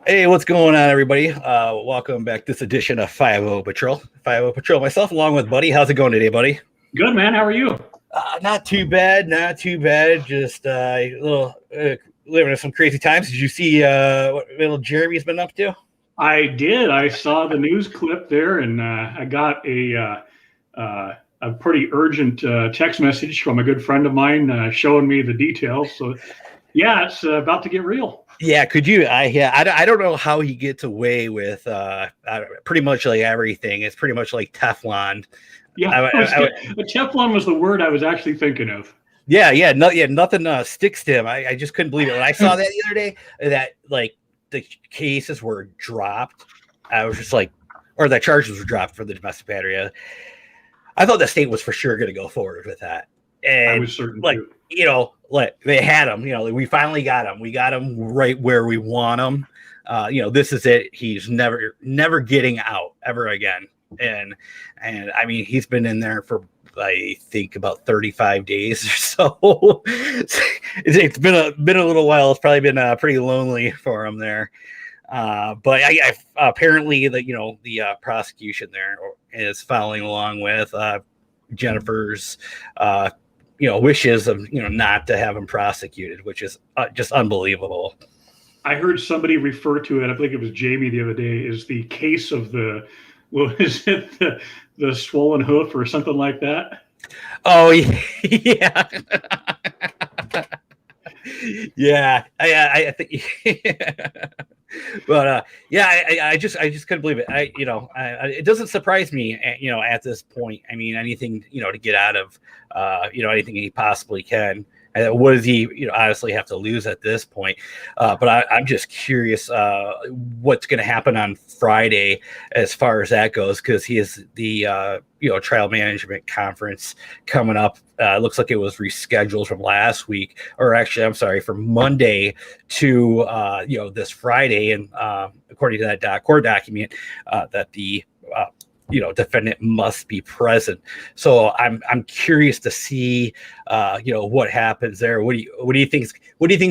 Hey, what's going on, everybody? Welcome back to this edition of 50 Patrol. 50 Patrol, myself, along with Buddy. How's it going today, Buddy? Good, man. How are you? Not too bad, not too bad. Just a little living in some crazy times. Did you see what little Jeremy's been up to? I did. I saw the news clip there, and I got a pretty urgent text message from a good friend of mine showing me the details. So, yeah, it's about to get real. Yeah, could you? I don't know how he gets away with pretty much like everything. It's pretty much like Teflon. Yeah, Teflon was the word I was actually thinking of. Yeah, nothing sticks to him. I just couldn't believe it when I saw that the other day. That like the cases were dropped. I was just like, or the charges were dropped for the domestic battery. I thought the state was for sure going to go forward with that. And I was certain, like, too. Like they had him. We finally got him. We got him right where we want him. This is it. He's never getting out ever again. And I mean, he's been in there for I think about 35 days or so. It's been a little while. It's probably been pretty lonely for him there. But I apparently the prosecution there is following along with Jennifer's wishes of not to have him prosecuted, which is just unbelievable. I heard somebody refer to it. I think it was Jamie the other day. Is the case of what is it, the swollen hoof or something like that? Oh yeah. Yeah, I think, but I just couldn't believe it. It doesn't surprise me, at this point. I mean, anything, to get out of, anything he possibly can. What does he, honestly have to lose at this point? But I'm just curious what's going to happen on Friday as far as that goes, because he has the trial management conference coming up. Looks like it was rescheduled from last week, or actually, I'm sorry, from Monday to this Friday. And according to that court document, that the defendant must be present. So I'm curious to see, what happens there. What do you think is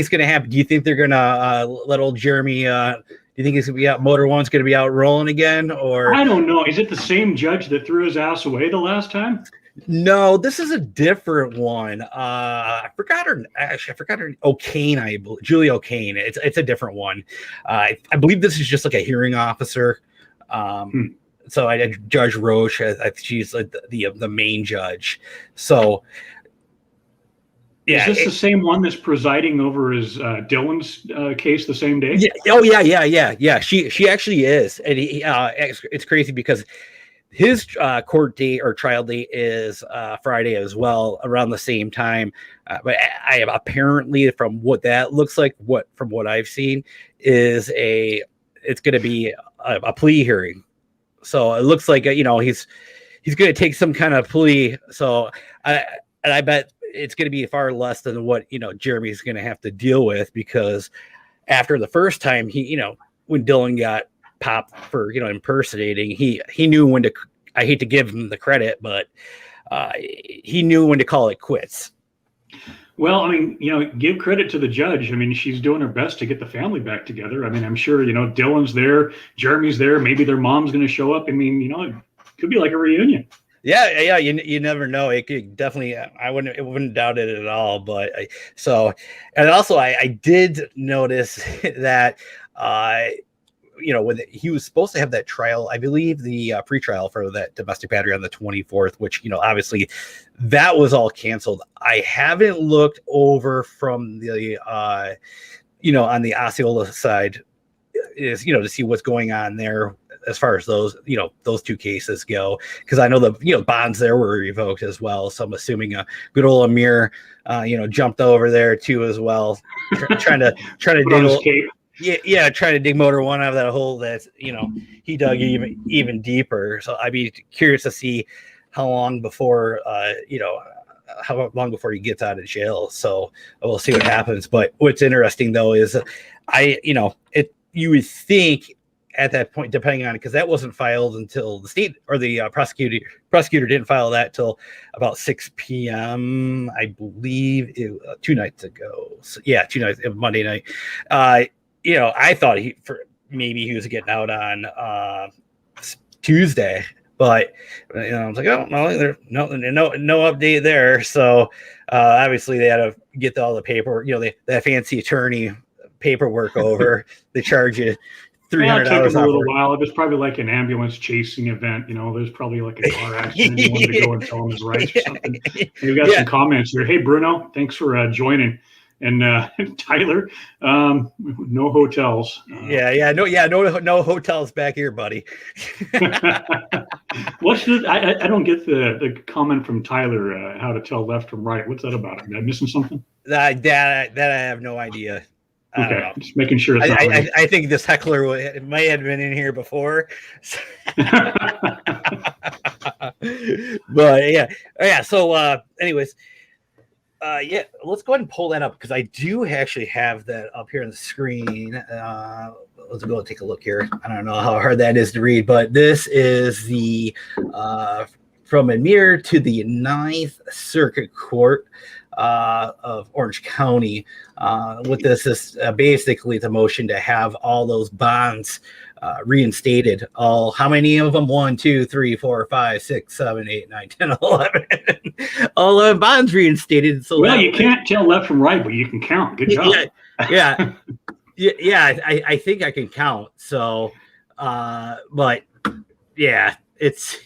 going to happen? Do you think they're going to let old Jeremy? Do you think he's going to be out? Motor One's going to be out rolling again, or I don't know. Is it the same judge that threw his ass away the last time? No, this is a different one. I forgot her. Actually, I forgot her. O'Kane, I believe. Julie O'Kane. It's a different one. I believe this is just like a hearing officer. So I Judge Roche. She's like the main judge. Yeah, is this the same one that's presiding over his Dylan's case the same day? Yeah. Oh yeah. She actually is, and it's crazy because his court date or trial date is Friday as well, around the same time. But I apparently, from what that looks like, from what I've seen, it's going to be a plea hearing. So it looks like he's going to take some kind of plea. So I bet it's going to be far less than what Jeremy's going to have to deal with, because after the first time when Dylan got popped for impersonating, he knew when to. I hate to give him the credit, but he knew when to call it quits. Well, I mean, give credit to the judge. I mean, she's doing her best to get the family back together. I mean, I'm sure, Dylan's there, Jeremy's there, maybe their mom's going to show up. I mean, it could be like a reunion. Yeah. You never know. It could definitely, I wouldn't doubt it at all. But and also I did notice that, when he was supposed to have that trial, I believe the pretrial for that domestic battery on the 24th, which, obviously that was all canceled. I haven't looked over from the, on the Osceola side is, to see what's going on there as far as those two cases go. Cause I know the, bonds there were revoked as well. So I'm assuming a good old Amir, jumped over there too, as well. trying to dig trying to dig Motor One out of that hole that's he dug even deeper. So I'd be curious to see how long before he gets out of jail. So we'll see what happens. But what's interesting though is you would think at that point, depending on it, because that wasn't filed until the state or the prosecutor didn't file that till about 6 p.m. I believe 2 nights ago. So, yeah, 2 nights, Monday night. I thought maybe he was getting out on Tuesday, but I was like, oh no, there's no update there. So obviously they had to get all the paperwork, that fancy attorney paperwork over. They charge you $300. It took him a little while. It was probably like an ambulance chasing event. There's probably like a car accident. You wanted to go and tell him his rights or something. We've got some comments here. Hey, Bruno, thanks for joining. And Tyler, no hotels. No hotels back here, buddy. What's the? I don't get the comment from Tyler. How to tell left from right? What's that about? Am I missing something? That I have no idea. Okay, just making sure. I think this heckler might have been in here before. But yeah. So, anyways. Let's go ahead and pull that up because I do actually have that up here on the screen. Let's go and take a look here. I don't know how hard that is to read, but this is the from Amir to the 9th Circuit Court of Orange County. With this is basically the motion to have all those bonds reinstated. How many of them? 1, 2, 3, 4, 5, 6, 7, 8, 9, 10, 11. All 11 bonds reinstated. So you can't tell left from right, but you can count. Good job. Yeah. I think I can count. So, but yeah, it's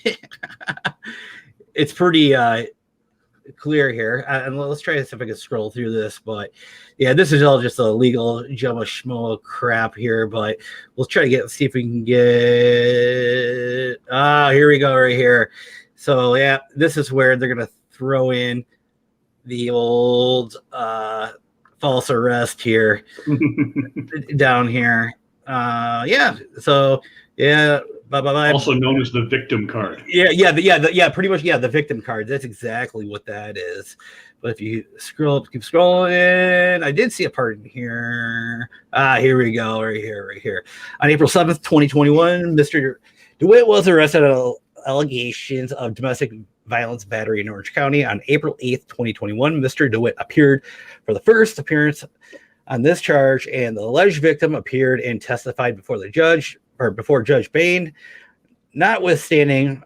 it's pretty clear here. And let's try to see if I can scroll through this. But yeah, this is all just a legal jumbo schmo crap here. But we'll try to see if we can get. Here we go, right here. So yeah, this is where they're gonna throw in the old false arrest here down here. So yeah. Also known as the victim card. Pretty much. Yeah, the victim card. That's exactly what that is. But if you keep scrolling, I did see a part in here. Here we go, right here. On April 7th, 2021, Mr. DeWitt was arrested on allegations of domestic violence battery in Orange County. On April 8th, 2021, Mr. DeWitt appeared for the first appearance on this charge, and the alleged victim appeared and testified before Judge Bain, notwithstanding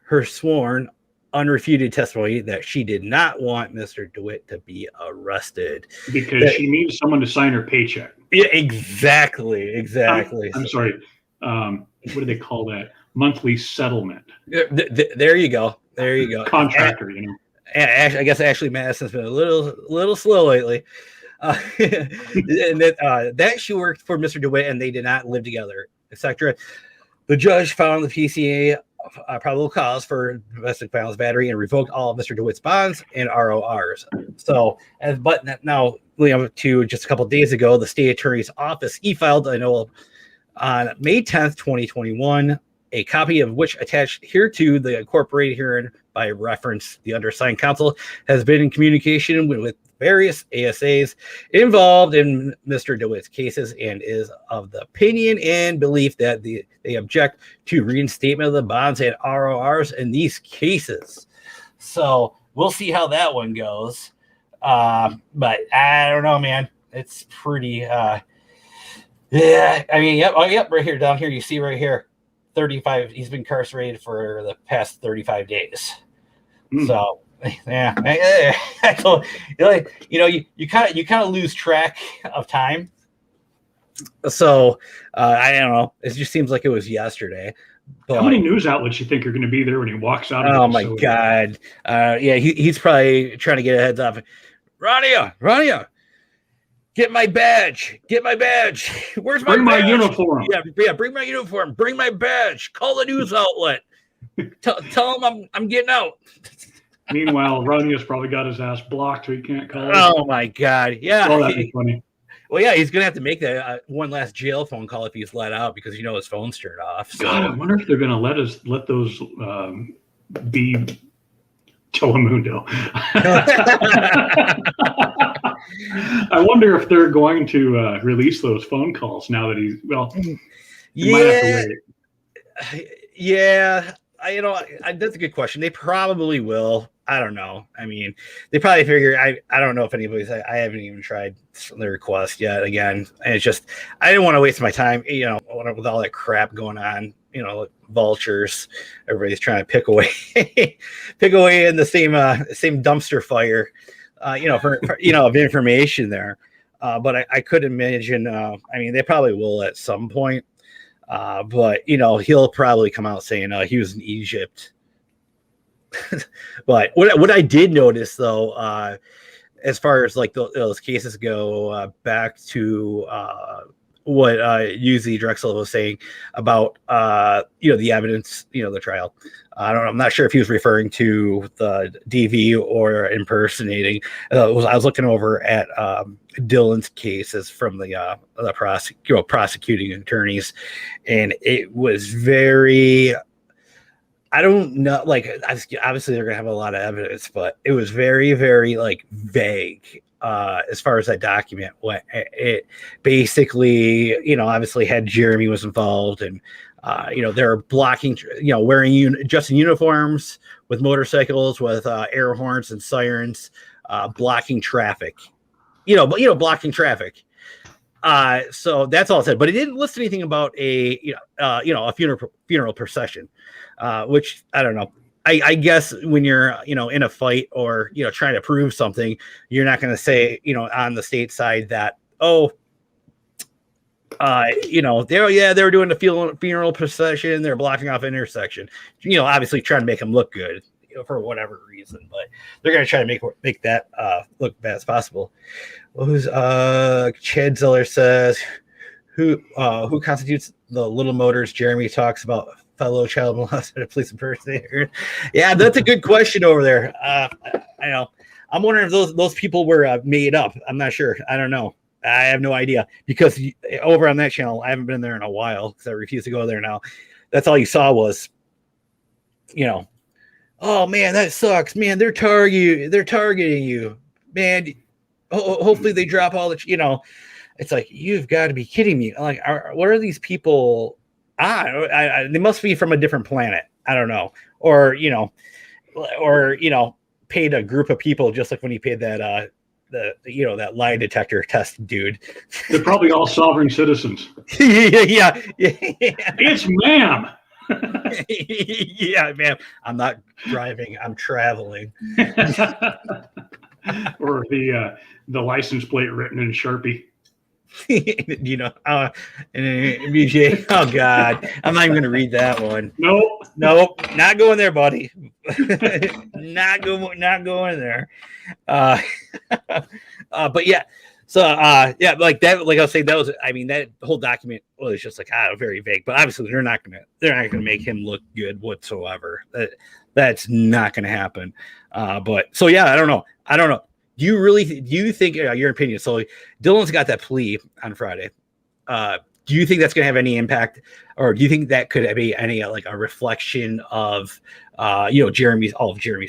her sworn unrefuted testimony that she did not want Mr. DeWitt to be arrested. Because she needs someone to sign her paycheck. Yeah, exactly. I'm sorry. What do they call that? Monthly settlement. There you go. Contractor, I guess Ashley Madison's been a little slow lately. And that she worked for Mr. DeWitt and they did not live together, etc. The judge found the PCA probable cause for domestic violence battery and revoked all of Mr. DeWitt's bonds and RORs. So, now, to just a couple of days ago, the state attorney's office filed on May 10th, 2021, a copy of which attached here to the incorporated herein by reference. The undersigned counsel has been in communication with various ASAs involved in Mr. DeWitt's cases and is of the opinion and belief that they object to reinstatement of the bonds and RORs in these cases. So we'll see how that one goes. But I don't know, man. It's pretty, I mean, yep, right here, down here, you see right here, 35, he's been incarcerated for the past 35 days. So, yeah, so, you kind of lose track of time. So I don't know. It just seems like it was yesterday. But how many news outlets you think are going to be there when he walks out? Oh my God! He's probably trying to get a heads up. Rania, get my badge. Where's my badge? Bring my uniform. Yeah, bring my uniform. Bring my badge. Call the news outlet. Tell them I'm getting out. Meanwhile, Rania's probably got his ass blocked, so he can't call. Oh my God! Yeah, that'd be funny. Well, yeah, he's gonna have to make that one last jail phone call if he's let out because his phone's turned off. So. God, I wonder if they're gonna let those be Telemundo. I wonder if they're going to release those phone calls now that he's Yeah, that's a good question. They probably will. I don't know. I mean, they probably figure I don't know if anybody's. I haven't even tried the request yet. Again, and it's just I didn't want to waste my time. With all that crap going on. Like vultures. Everybody's trying to pick away in the same dumpster fire. For of information there. But I could imagine. I mean, they probably will at some point. But he'll probably come out saying he was in Egypt. But what I did notice though, as far as like those cases go, back to what UZ Drexel was saying about the evidence, the trial. I don't know. I'm not sure if he was referring to the DV or impersonating. I was looking over at Dylan's cases from the prosecuting attorneys, and it was very. I don't know. Like, obviously, they're gonna have a lot of evidence, but it was very, very like vague as far as that document. What it basically, obviously had Jeremy was involved, and they're blocking, wearing just in uniforms with motorcycles with air horns and sirens, blocking traffic. Blocking traffic. So that's all it said, but it didn't list anything about a funeral procession, which I don't know. I guess when you're, in a fight or, trying to prove something, you're not going to say, on the state side that, they were doing the funeral procession. They're blocking off an intersection, obviously trying to make them look good for whatever reason, but they're going to try to make that look bad as possible. Who's Chad Zeller says who constitutes the little motors? Jeremy talks about fellow child molester police impersonator. Yeah, that's a good question over there. I know. I'm wondering if those people were made up. I'm not sure. I don't know. I have no idea, because over on that channel, I haven't been there in a while because I refuse to go there now. That's all you saw was, oh man, that sucks, man. They're targeting you, man. Hopefully they drop all the, it's like, you've got to be kidding me. Like, what are these people? They must be from a different planet. I don't know. Or paid a group of people, just like when he paid that, that lie detector test dude. They're probably all sovereign citizens. Yeah. It's ma'am. Yeah, ma'am. I'm not driving. I'm traveling. Or the license plate written in Sharpie. BJ. Oh God, I'm not even going to read that one. Nope, not going there, buddy. not going there. But yeah. So like that, like I was saying, that whole document was just like very vague. But obviously they're not gonna make him look good whatsoever. That's not gonna happen. But so yeah, I don't know. Do you think your opinion? So Dylan's got that plea on Friday. Do you think that's going to have any impact, or do you think that could be any like a reflection of all of Jeremy's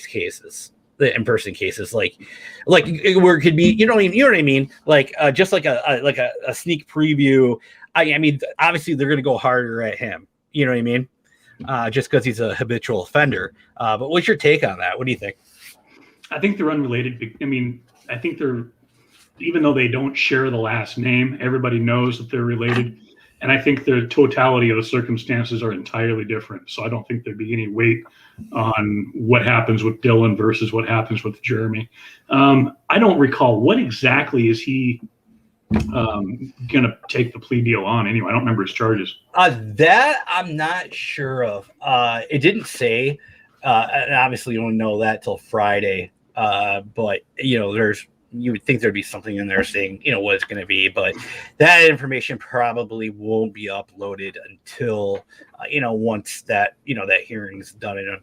cases, the in-person cases, like where it could be, you know what I mean? Like just like a sneak preview. I mean, obviously they're going to go harder at him. You know what I mean? Just because he's a habitual offender. But what's your take on that? What do you think? I think they're unrelated. I mean, I think even though they don't share the last name, everybody knows that they're related. And I think the totality of the circumstances are entirely different. So I don't think there'd be any weight on what happens with Dylan versus what happens with Jeremy. I don't recall, what exactly is he going to take the plea deal on anyway? I don't remember his charges. That I'm not sure of. It didn't say, and obviously you don't know that till Friday. But you would think there'd be something in there saying, what it's going to be, but that information probably won't be uploaded until, once that, that hearing's done and,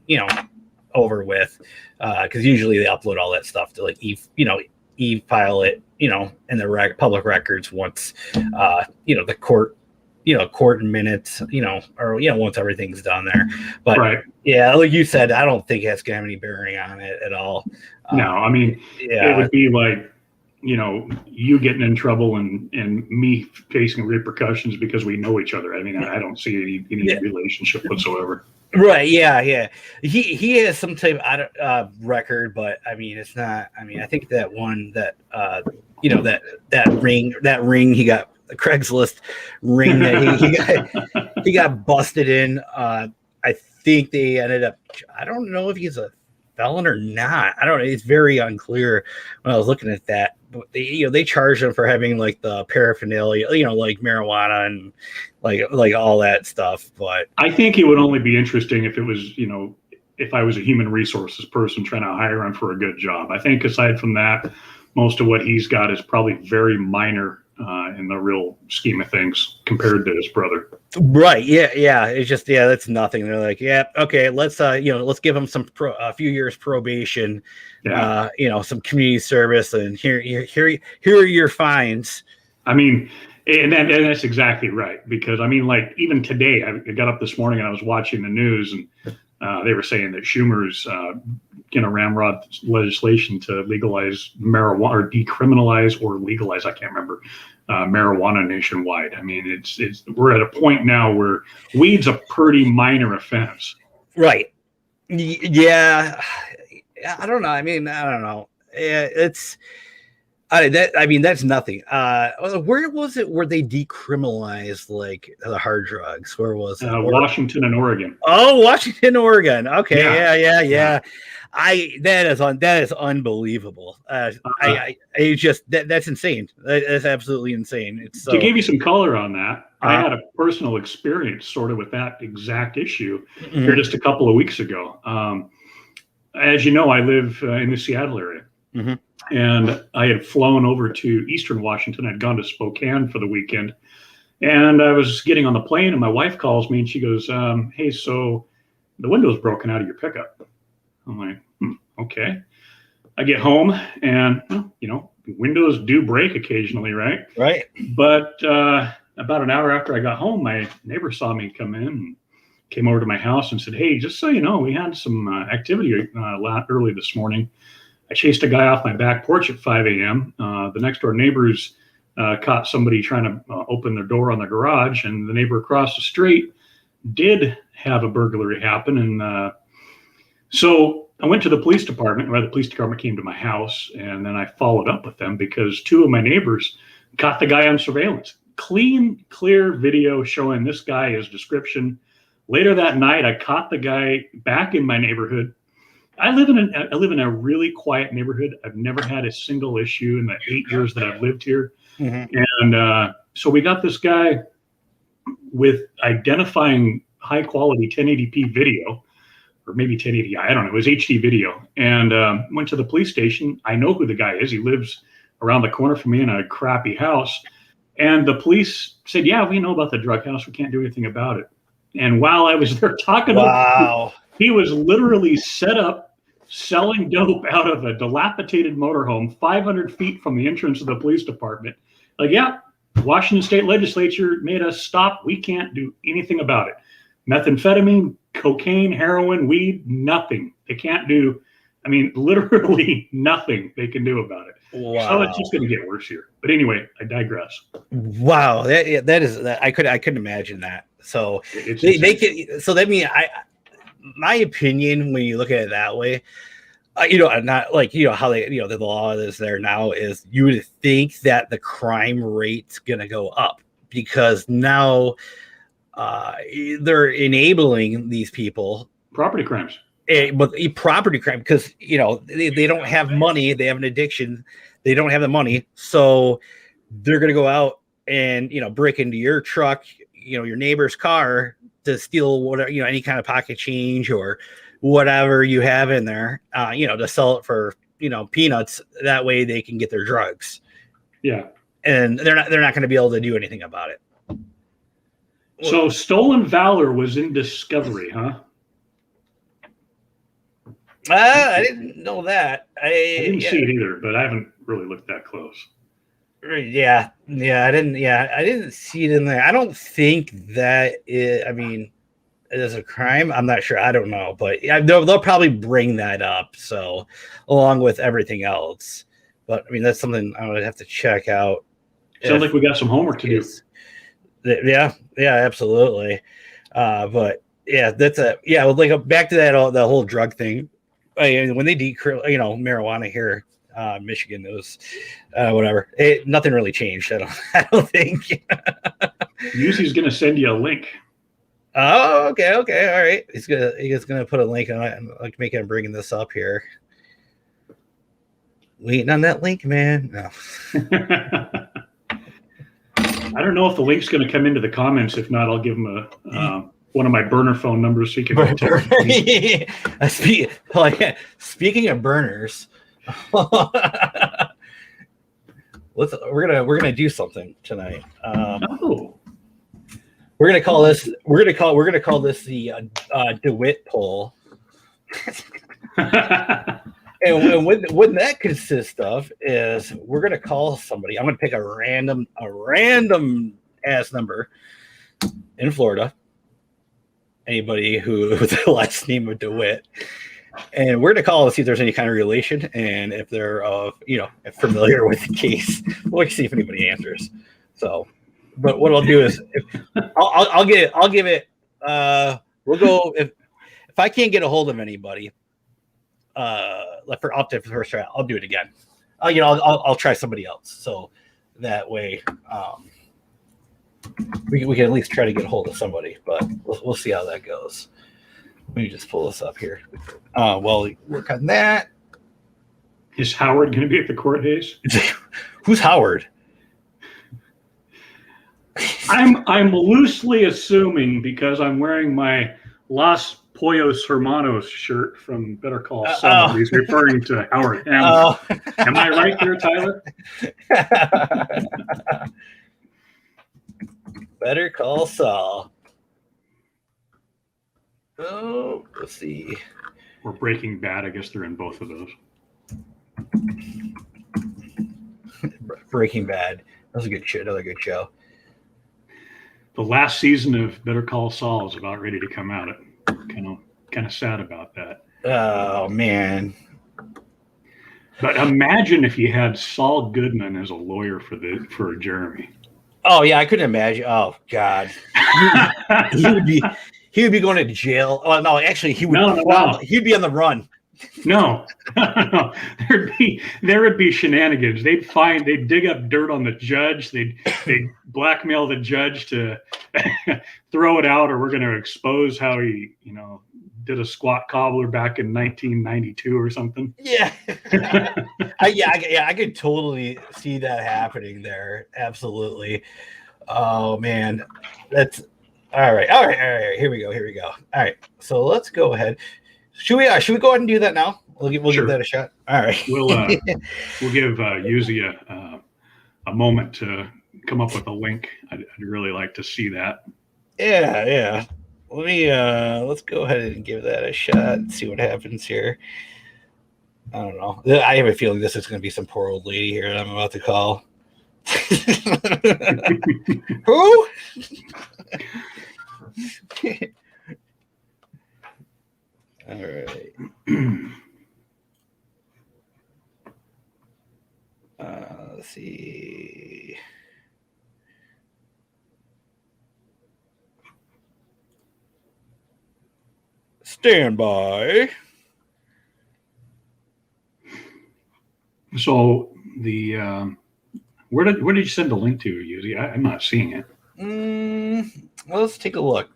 over with. Cause usually they upload all that stuff to like e-file it, in the public records once, the court minutes, once everything's done there. But right. Yeah, like you said, I don't think that's gonna have any bearing on it at all. No, I mean, It would be like, you getting in trouble and me facing repercussions because we know each other. I mean, I don't see any relationship whatsoever. Right. Yeah. Yeah. He has some type of record, but I mean, it's not. I mean, I think that one that that ring he got, the Craigslist ring that he got busted in. I think they ended up. I don't know if he's a felon or not. I don't know. It's very unclear when I was looking at that. But they charged him for having like the paraphernalia, like marijuana and like all that stuff. But I think it would only be interesting if it was, if I was a human resources person trying to hire him for a good job. I think aside from that, most of what he's got is probably very minor in the real scheme of things compared to his brother. Right. Yeah. Yeah. It's just, that's nothing. They're like, yeah, okay, let's give him a few years probation, Yeah. some community service, and here are your fines. I mean, and that's exactly right. Because I mean, like even today, I got up this morning and I was watching the news, and they were saying that Schumer's ramrod legislation to legalize marijuana or decriminalize or legalize, I can't remember, marijuana nationwide. I mean, we're at a point now where weed's a pretty minor offense. Right. Yeah. I don't know. I mean, I don't know. That's nothing. Where was it where they decriminalized like the hard drugs? Where was it? Washington and Oregon. Oh, Washington, Oregon. Okay, yeah. That is unbelievable. That's insane. That's absolutely insane. It's to give you some color on that. I had a personal experience sort of with that exact issue here just a couple of weeks ago. As you know, I live in the Seattle area. Mm-hmm. And I had flown over to Eastern Washington. I'd gone to Spokane for the weekend. And I was getting on the plane, and my wife calls me, and she goes, hey, so the window's broken out of your pickup. I'm like, okay. I get home, and, windows do break occasionally, right? Right. But about an hour after I got home, my neighbor saw me come in and came over to my house and said, hey, just so you know, we had some activity early this morning. I chased a guy off my back porch at 5 a.m. The next door neighbors caught somebody trying to open their door on the garage, and the neighbor across the street did have a burglary happen. And so I went to the police department, where the police department came to my house, and then I followed up with them because two of my neighbors caught the guy on surveillance. Clean, clear video showing this guy, his description. Later that night, I caught the guy back in my neighborhood. I live in a really quiet neighborhood. I've never had a single issue in the 8 years that I've lived here. Mm-hmm. And so we got this guy with identifying high quality 1080p video, or maybe 1080i, I don't know. It was HD video, and went to the police station. I know who the guy is. He lives around the corner from me in a crappy house. And the police said, yeah, we know about the drug house. We can't do anything about it. And while I was there talking wow. He was literally set up selling dope out of a dilapidated motorhome 500 feet from the entrance of the police department. Like, yeah, Washington State Legislature made us stop. We can't do anything about it. Methamphetamine, cocaine, heroin, weed, nothing. They can't do, literally nothing they can do about it. Wow. So it's just going to get worse here. But anyway, I digress. Wow. I couldn't imagine that. So they can, so that means my opinion, when you look at it that way, not like, how they, the law is there now is you would think that the crime rate's going to go up because now they're enabling these people. Property crimes. But property crime, because, they don't have money. They have an addiction. They don't have the money. So they're going to go out and, break into your truck, your neighbor's car, to steal whatever, any kind of pocket change or whatever you have in there, to sell it for, peanuts. That way they can get their drugs. Yeah. And they're not going to be able to do anything about it. So stolen valor was in discovery, huh? I didn't know that. I didn't see it either, but I haven't really looked that close. Yeah, I didn't see it in there. I don't think that it is a crime. I'm not sure. I don't know, but they'll probably bring that up. So, along with everything else, but that's something I would have to check out. Sounds like we got some homework to do. Yeah, absolutely. But Yeah, that's a like back to that the whole drug thing. When they marijuana here, Michigan, it was whatever. Nothing really changed. I don't think. Yuzi's going to send you a link. Oh, okay, all right. He's gonna put a link on it, and like making him bringing this up here. Waiting on that link, man. No. I don't know if the link's going to come into the comments. If not, I'll give him a one of my burner phone numbers so you can text me. Speaking of burners, we're gonna do something tonight. We're gonna call this the DeWitt poll. And what that consists of is we're gonna call somebody. I'm gonna pick a random ass number in Florida. Anybody who with the last name of DeWitt, and we're gonna call and see if there's any kind of relation, and if they're familiar with the case. We'll see if anybody answers. So, but what I'll do is I'll give it. We'll go if I can't get a hold of anybody. For up to the first try, I'll do it again. I'll try somebody else. So that way, we can at least try to get a hold of somebody. But we'll see how that goes. Let me just pull this up here. While we work on that. Is Howard going to be at the court, Hayes? Who's Howard? I'm loosely assuming because I'm wearing my Los Pollos Hermanos shirt from Better Call Saul. He's referring to Howard Ham. Am I right there, Tyler? Better Call Saul. Oh, let's see. Or Breaking Bad. I guess they're in both of those. Breaking Bad. That was a good show. Another good show. The last season of Better Call Saul is about ready to come out. Kind of sad about that. Oh man! But imagine if you had Saul Goodman as a lawyer for Jeremy. Oh yeah, I couldn't imagine. Oh God, he would be going to jail. Oh no, actually he would. No. He'd be on the run. No, there would be shenanigans. They'd dig up dirt on the judge. They'd blackmail the judge to throw it out, or we're going to expose how he, did a squat cobbler back in 1992 or something. Yeah, I could totally see that happening there. Absolutely. Oh man, that's all right. Here we go. All right, so let's go ahead. Should we go ahead and do that now? We'll give that a shot. All right. We'll give Yuzi a moment to come up with a link. I'd really like to see that. Yeah. Let's go ahead and give that a shot and see what happens here. I don't know. I have a feeling this is going to be some poor old lady here that I'm about to call. Who? All right. Let's see. Stand by. So the where did you send the link to, Yuzi? I'm not seeing it. Well, let's take a look.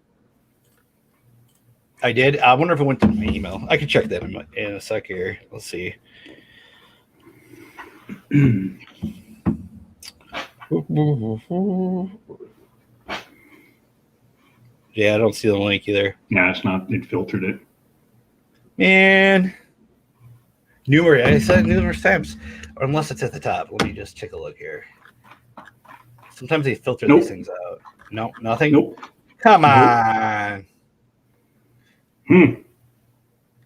I did. I wonder if it went to my email. I can check that in a sec here. Let's see. Yeah, I don't see the link either. Yeah, it's not. It filtered it. Man. I said it numerous times. Or unless it's at the top. Let me just take a look here. Sometimes they filter these things out. Nope, nothing? Nope. Come on.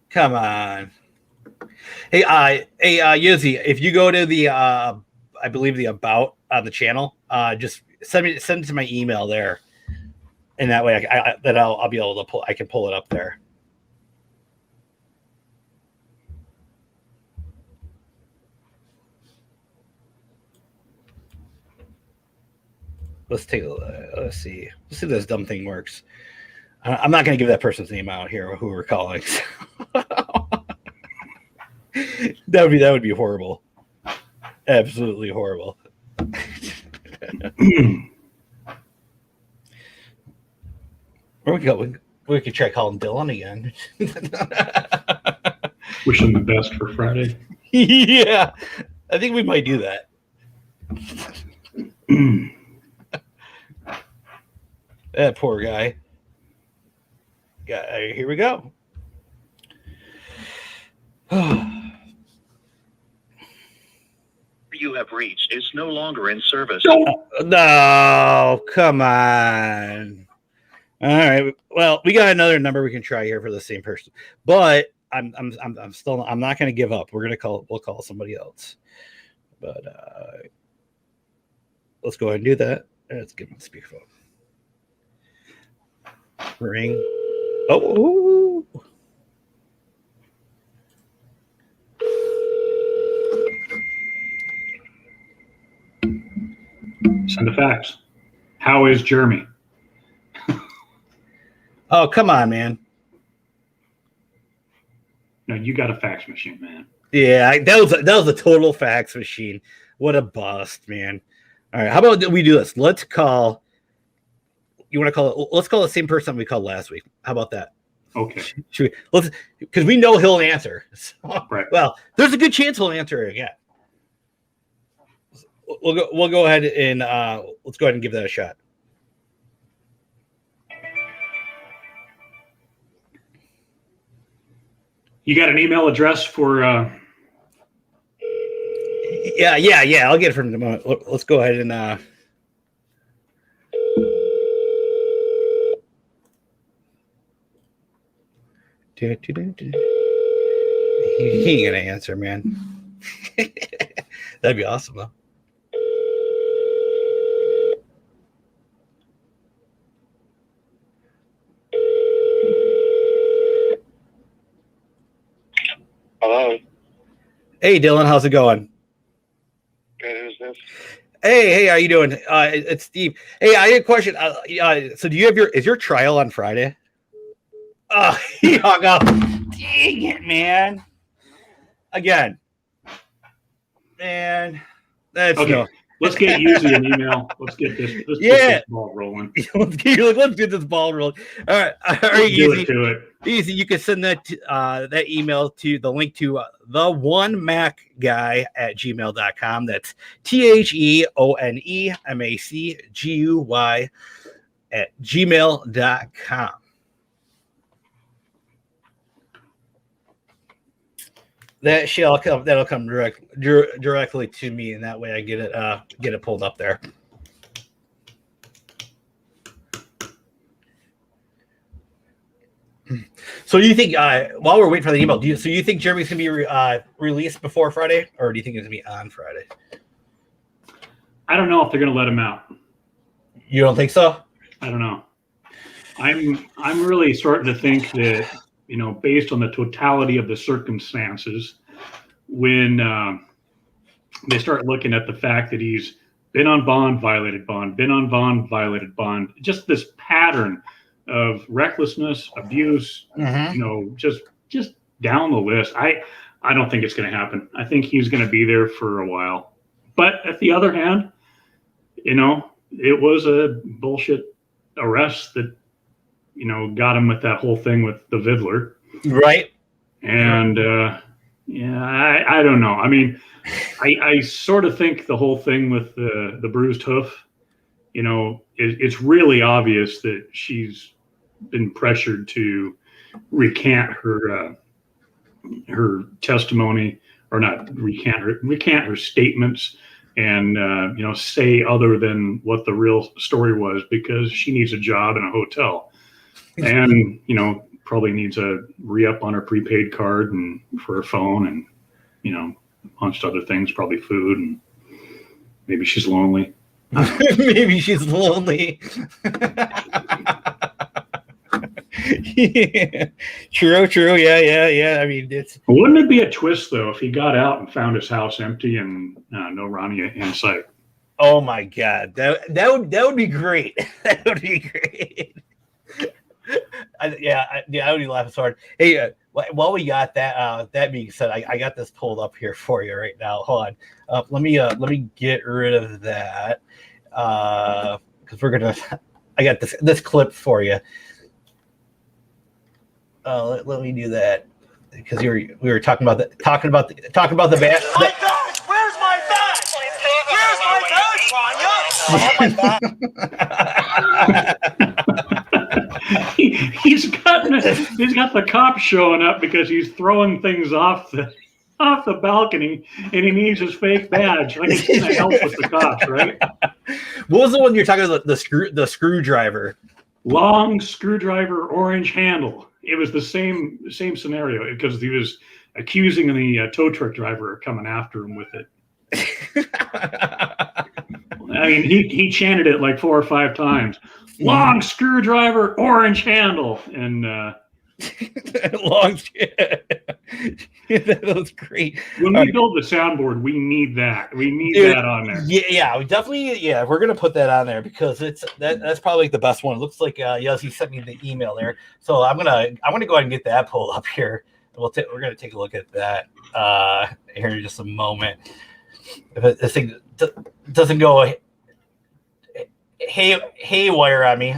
Come on. Hey, Yuzi, if you go to the I believe the about on the channel, just send it to my email there. And that way I'll be able to I can pull it up there. Let's take a look. Let's see if this dumb thing works. I'm not going to give that person's name out here who we're calling. that would be horrible. Absolutely horrible. Or we could try calling Dylan again. Wish him the best for Friday. Yeah, I think we might do that. That poor guy. Yeah, here we go. You have reached is no longer in service. No, come on. All right. Well, we got another number we can try here for the same person, but I'm not going to give up. We'll call somebody else. But let's go ahead and do that. Let's give him a speakerphone. Ring. Oh. Send a fax. How is Jeremy? Oh, come on, man. No, you got a fax machine, man. Yeah, that was a total fax machine. What a bust, man. All right, how about we do this? Let's call. You want to call it? Let's call the same person we called last week. How about that? Okay. Should we? Let's, because we know he'll answer. So, Right. Well, there's a good chance he'll answer again. We'll go ahead and let's go ahead and give that a shot. You got an email address for? Yeah. I'll get it from the moment. Let's go ahead and. He ain't gonna answer, man. That'd be awesome, though. Hello. Hey, Dylan, how's it going? Good. Who's this? Hey, how you doing? It's Steve. Hey, I had a question. So, do you have is your trial on Friday? Oh, he hung up. Dang it, man! Again, man. That's Okay. no. Let's get Yuzi an email. Let's get this. Let's Yeah. get this ball rolling. Let's get this ball rolling. All right, Do easy. it to it. Easy. You can send that that email to the link to the one Mac guy at gmail.com. That's TheOneMacGuy at gmail.com. That'll come directly to me, and that way I get it pulled up there. So do you think while we're waiting for the email, do you think Jeremy's gonna be released before Friday, or do you think it's gonna be on Friday? I don't know if they're going to let him out. You don't think so? I don't know. I'm really starting to think that, based on the totality of the circumstances, when they start looking at the fact that he's been on bond, violated bond, been on bond, violated bond, just this pattern of recklessness, abuse, just down the list. I don't think it's going to happen. I think he's going to be there for a while. But at the other hand, it was a bullshit arrest that, got him with that whole thing with the Vidler. Right. And, I don't know. I mean, I sort of think the whole thing with the bruised hoof, it's really obvious that she's been pressured to recant her testimony, or not recant her statements, and say other than what the real story was, because she needs a job in a hotel, and probably needs a re-up on her prepaid card and for her phone, and amongst other things, probably food, and maybe she's lonely. Maybe she's lonely. Yeah. True. Yeah. I mean, Wouldn't it be a twist though if he got out and found his house empty and no Ronnie in sight? Oh my God, that would be great. That would be great. I only laugh so hard. Hey, while we got that, that being said, I got this pulled up here for you right now. Hold on, let me get rid of that because we're gonna. I got this clip for you. Let me do that because we were talking about the badge. My badge! Where's my badge? Where's my badge, Rania? He's got the cop showing up because he's throwing things off the balcony, and he needs his fake badge. Like it's gonna help with the cops, right? What was the one you're talking about? The screwdriver. Long screwdriver, orange handle. It was the same scenario because he was accusing the tow truck driver of coming after him with it. I mean, he chanted it like 4 or 5 times. Long screwdriver, orange handle, and long. That was great. When we build the soundboard, we need that. We need that on there. Yeah, we definitely. Yeah, we're gonna put that on there because that's probably the best one. It looks like Yossi sent me the email there, so I'm gonna go ahead and get that pulled up here. We're gonna take a look at that here in just a moment. If this thing doesn't go haywire on me.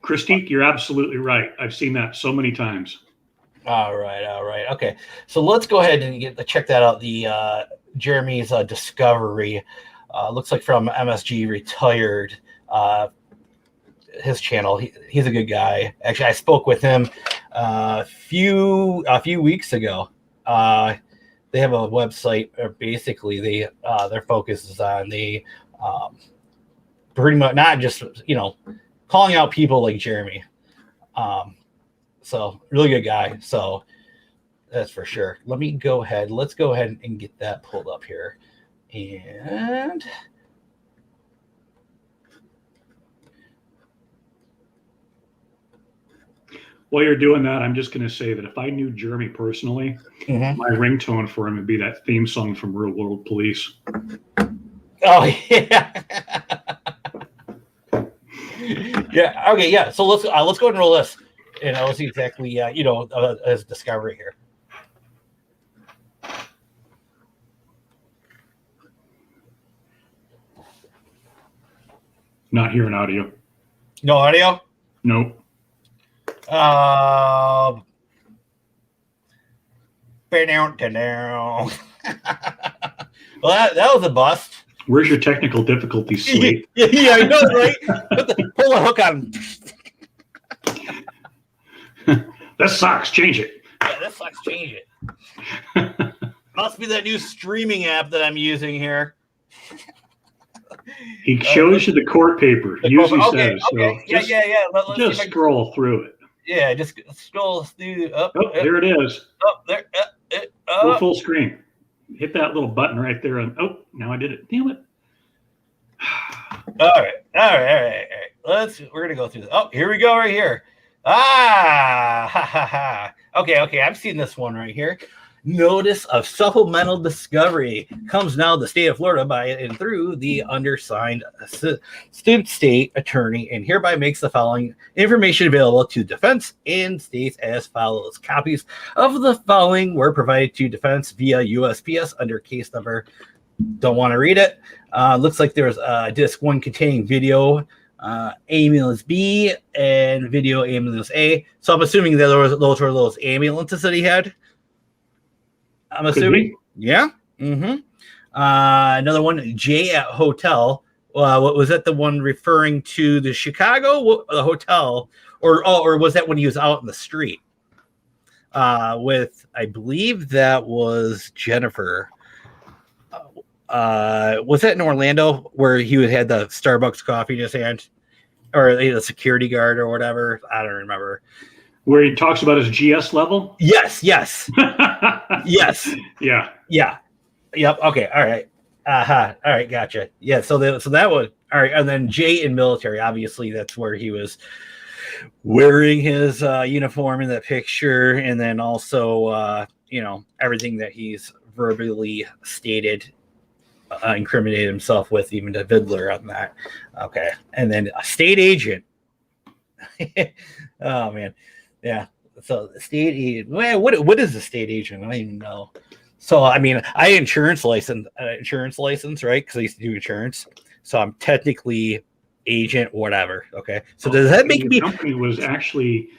Christique, you're absolutely right. I've seen that so many times. All right. Okay, so let's go ahead and check that out. The Jeremy's Discovery looks like from MSG Retired. His channel. He's a good guy. Actually, I spoke with him a few weeks ago. They have a website, or basically their focus is on pretty much not just calling out people like Jeremy. So really good guy. So that's for sure. Let's go ahead and get that pulled up here. And while you're doing that, I'm just going to say that if I knew Jeremy personally, my ringtone for him would be that theme song from Real World Police. Oh yeah. Yeah. Okay. Yeah. So let's go ahead and roll this. Let's see exactly. His discovery here. Not hearing audio. No audio. Nope. Well, that was a bust. Where's your technical difficulty, Slate? Yeah, I know, right? Pull the hook on. This sucks. Change it. Yeah, this sucks. Change it. Must be that new streaming app that I'm using here. He shows you the court paper. He usually says. Okay. So Yeah. Let's just scroll through it. Yeah, just scroll through. There it is. There. Go full screen. Hit that little button right there. And now I did it. Damn it. All right. We're gonna go through this. Oh, here we go, right here. Okay. I've seen this one right here. Notice of supplemental discovery comes now the state of Florida by and through the undersigned assistant state attorney, and hereby makes the following information available to defense and states as follows. Copies of the following were provided to defense via USPS under case number. Don't want to read it. Looks like there's disc 1 containing video ambulance B and video ambulance A. So I'm assuming that those were those ambulances that he had. I'm assuming. Yeah. Another one, J at hotel. What was that? The one referring to the Chicago, the hotel, or was that when he was out in the street? With, I believe that was Jennifer. Was that in Orlando where he had the Starbucks coffee in his hand, or the security guard or whatever? I don't remember. Where he talks about his GS level? Yes. Yes. Yeah. Yep. Okay. All right. All right. Gotcha. Yeah. So that was all right. And then J in military, obviously that's where he was wearing his uniform in that picture. And then also, everything that he's verbally stated, incriminated himself with, even to Vidler on that. Okay. And then a state agent. Oh man, yeah. So the state agent. Well, what is a state agent? I don't even know. So I mean, I had insurance license, right? Because I used to do insurance. So I'm technically agent, whatever. Okay. So does that make The me company was actually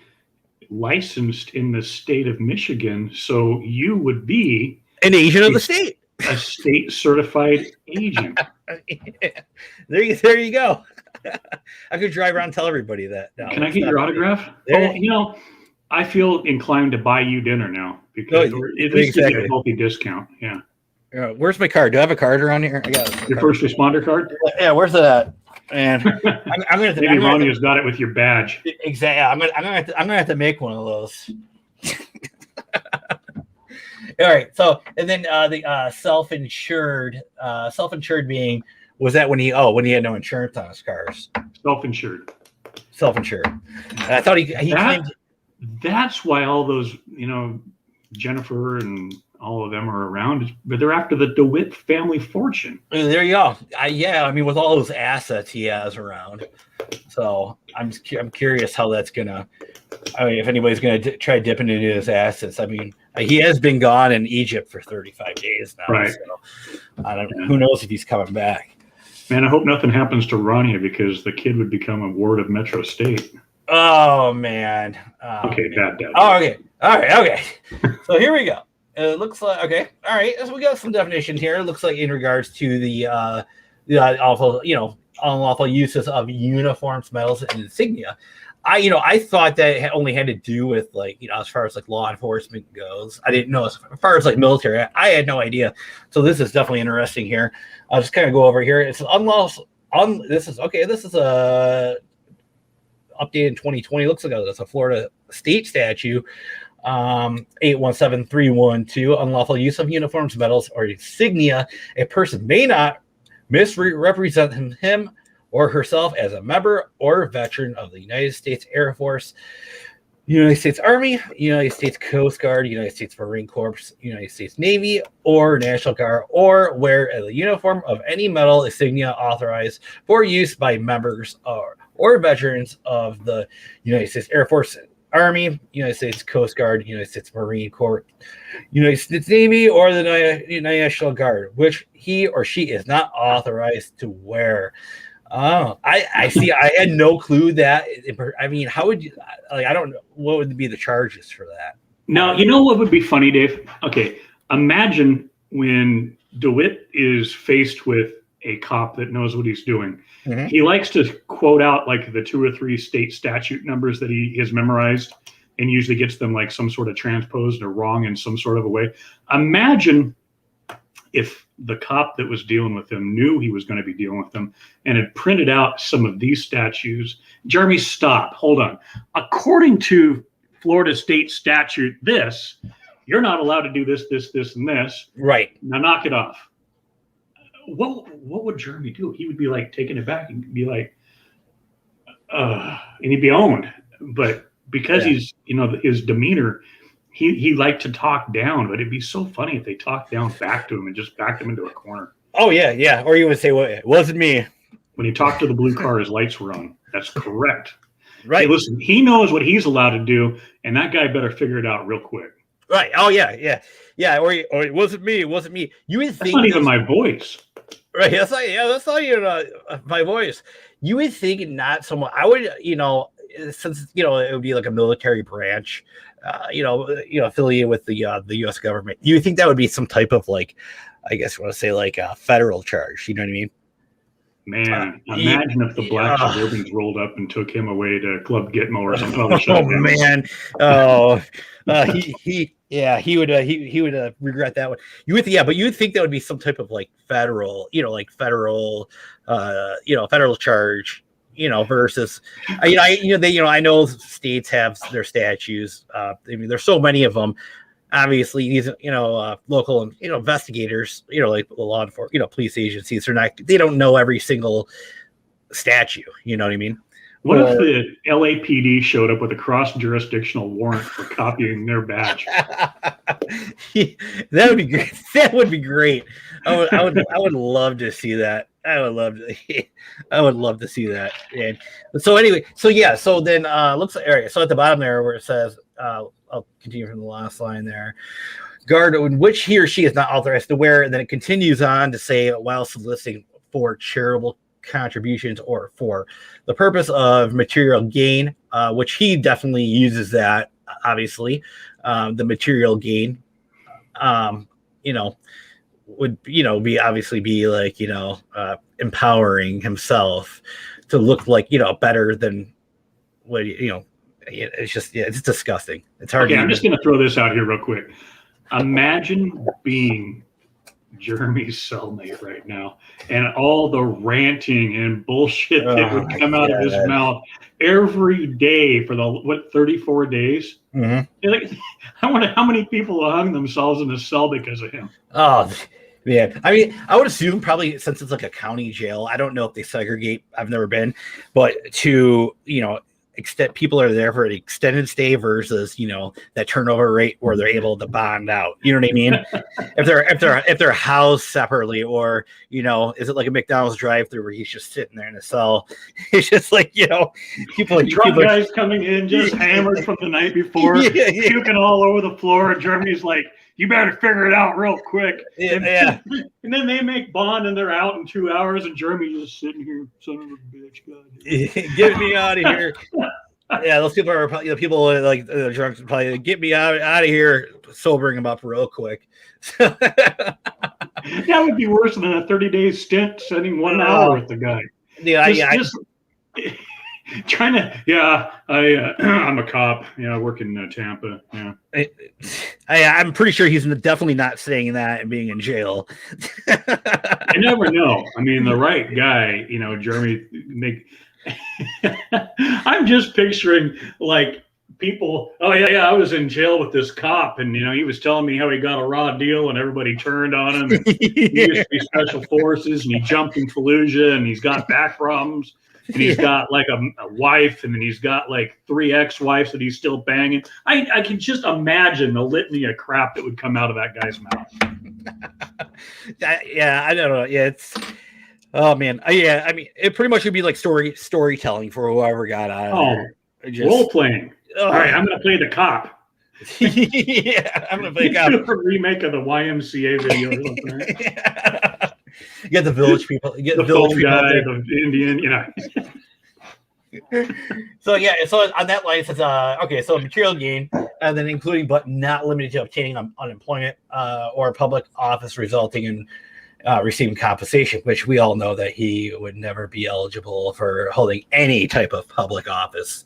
licensed in the state of Michigan, so you would be an agent of the state? a state certified agent. There you go. I could drive around and tell everybody that. No, Can I it's get not- your autograph? There- Oh, you know, I feel inclined to buy you dinner now because No, at least you get exactly. a healthy discount. Yeah. Where's my card? Do I have a card around here? I got it. Your first responder card? Yeah, where's it at? And I'm gonna Maybe Ronia's got it with your badge. exactly. I'm gonna have to make one of those. All right. So and then the self-insured being was that when he had no insurance on his cars. Self-insured. Self-insured. And I thought he claimed. That's why all those, Jennifer and all of them are around, but they're after the DeWitt family fortune. There you go. I mean, with all those assets he has around, so I'm curious how that's gonna. I mean, if anybody's gonna try dipping into his assets, I mean, he has been gone in Egypt for 35 days now. Right. So I don't. Who knows if he's coming back? Man, I hope nothing happens to Ronia because the kid would become a ward of Metro State. Oh man. Okay, man. bad. Oh, okay. All right. Okay. So here we go. It looks like okay. All right. So we got some definition here. It looks like in regards to the unlawful uses of uniforms, medals, and insignia. I thought that it only had to do with as far as law enforcement goes. I didn't know as far as military. I had no idea. So this is definitely interesting here. I'll just kind of go over here. It's unlawful. This is a updated in 2020. Looks like that's a Florida state statute. 817312, unlawful use of uniforms, medals, or insignia. A person may not misrepresent him or herself as a member or veteran of the United States Air Force, United States Army, United States Coast Guard, United States Marine Corps, United States Navy, or National Guard, or wear a uniform of any medal insignia authorized for use by members or veterans of the United States Air Force, Army, United States Coast Guard, United States Marine Corps, United States Navy, or the National Guard, which he or she is not authorized to wear. Oh, I see. I had no clue that. I mean, how would you? I don't know. What would be the charges for that? Now, you know what would be funny, Dave? Okay, imagine when DeWitt is faced with a cop that knows what he's doing. Mm-hmm. He likes to quote out the 2 or 3 state statute numbers that he has memorized and usually gets them some sort of transposed or wrong in some sort of a way. Imagine if the cop that was dealing with him knew he was going to be dealing with him and had printed out some of these statutes. Jeremy, stop. Hold on. According to Florida state statute, you're not allowed to do this, and this. Right. Now knock it off. What would Jeremy do? He would be taking it back and be and he'd be owned. But because he's, his demeanor, he liked to talk down, but it'd be so funny if they talked down back to him and just backed him into a corner. Oh yeah. Or you would say, well, it wasn't me. When he talked to the blue car, his lights were on. That's correct. Right. Hey, listen, he knows what he's allowed to do, and that guy better figure it out real quick. Right. Oh yeah. Or it wasn't me. It wasn't me. You would That's think not even my voice. Right. That's not even my voice. You would think not someone. I would, since it would be a military branch, affiliated with the U.S. government. You would think that would be some type of I guess you want to say a federal charge. You know what I mean? Man, imagine if the Black Suburbans rolled up and took him away to Club Gitmo or something. Oh man. Oh, he would regret that one. You would, but you would think that would be some type of federal, federal charge, versus, I know states have their statutes. I mean, there's so many of them. Obviously, these, local and investigators, law enforcement, police agencies, they don't know every single statute. You know what I mean? What if the LAPD showed up with a cross-jurisdictional warrant for copying their badge? That would be great. That would be great. I would love to see that. I would love to see that. And so anyway, so then looks like, all right, so at the bottom there where it says, I'll continue from the last line there. Guard in which he or she is not authorized to wear, and then it continues on to say while soliciting for charitable contributions or for the purpose of material gain, which he definitely uses that, obviously. The material gain, would be obviously be like empowering himself to look like better than what it's just it's disgusting. It's hard. Okay, I'm just going to throw this out here real quick. Imagine being Jeremy's cellmate right now, and all the ranting and bullshit that would come out of his mouth every day for the 34 days. Mm-hmm. Like, I wonder how many people hung themselves in a cell because of him. Oh, yeah. I mean, I would assume probably since it's like a county jail. I don't know if they segregate. I've never been, but to extent people are there for an extended stay versus that turnover rate where they're able to bond out. You know what I mean? if they're housed separately, or is it like a McDonald's drive-through where he's just sitting there in a cell? It's just like people guys coming in just hammered from the night before, puking all over the floor. And Jeremy's like, "You better figure it out real quick." Yeah. And then they make bond and they're out in 2 hours, and Jeremy's just sitting here, son of a bitch, God. Get me out of here. Yeah, those people are people like drunk. Probably get me out of here, sobering them up real quick. That would be worse than a 30-day stint spending 1 hour with the guy. Trying to, I'm a cop. Yeah, I work in Tampa. Yeah, I'm pretty sure he's definitely not saying that and being in jail. You never know. I mean, the right guy, Jeremy. I'm just picturing like people. Oh yeah, I was in jail with this cop, and he was telling me how he got a raw deal, and everybody turned on him. And he used to be special forces, and he jumped in Fallujah, and he's got back problems. And he's got like a wife, and then he's got like 3 ex-wives that he's still banging. I can just imagine the litany of crap that would come out of that guy's mouth. I don't know. Yeah, it's oh man. I mean, it pretty much would be like storytelling for whoever got out. Role playing. All right, I'm gonna play the cop. Yeah, I'm gonna play cop. A remake of the YMCA video or something. Right? You get the village people. You get the village people guy, the Indian, So on that line it says, okay, so material gain, and then including but not limited to obtaining unemployment or public office resulting in receiving compensation, which we all know that he would never be eligible for holding any type of public office.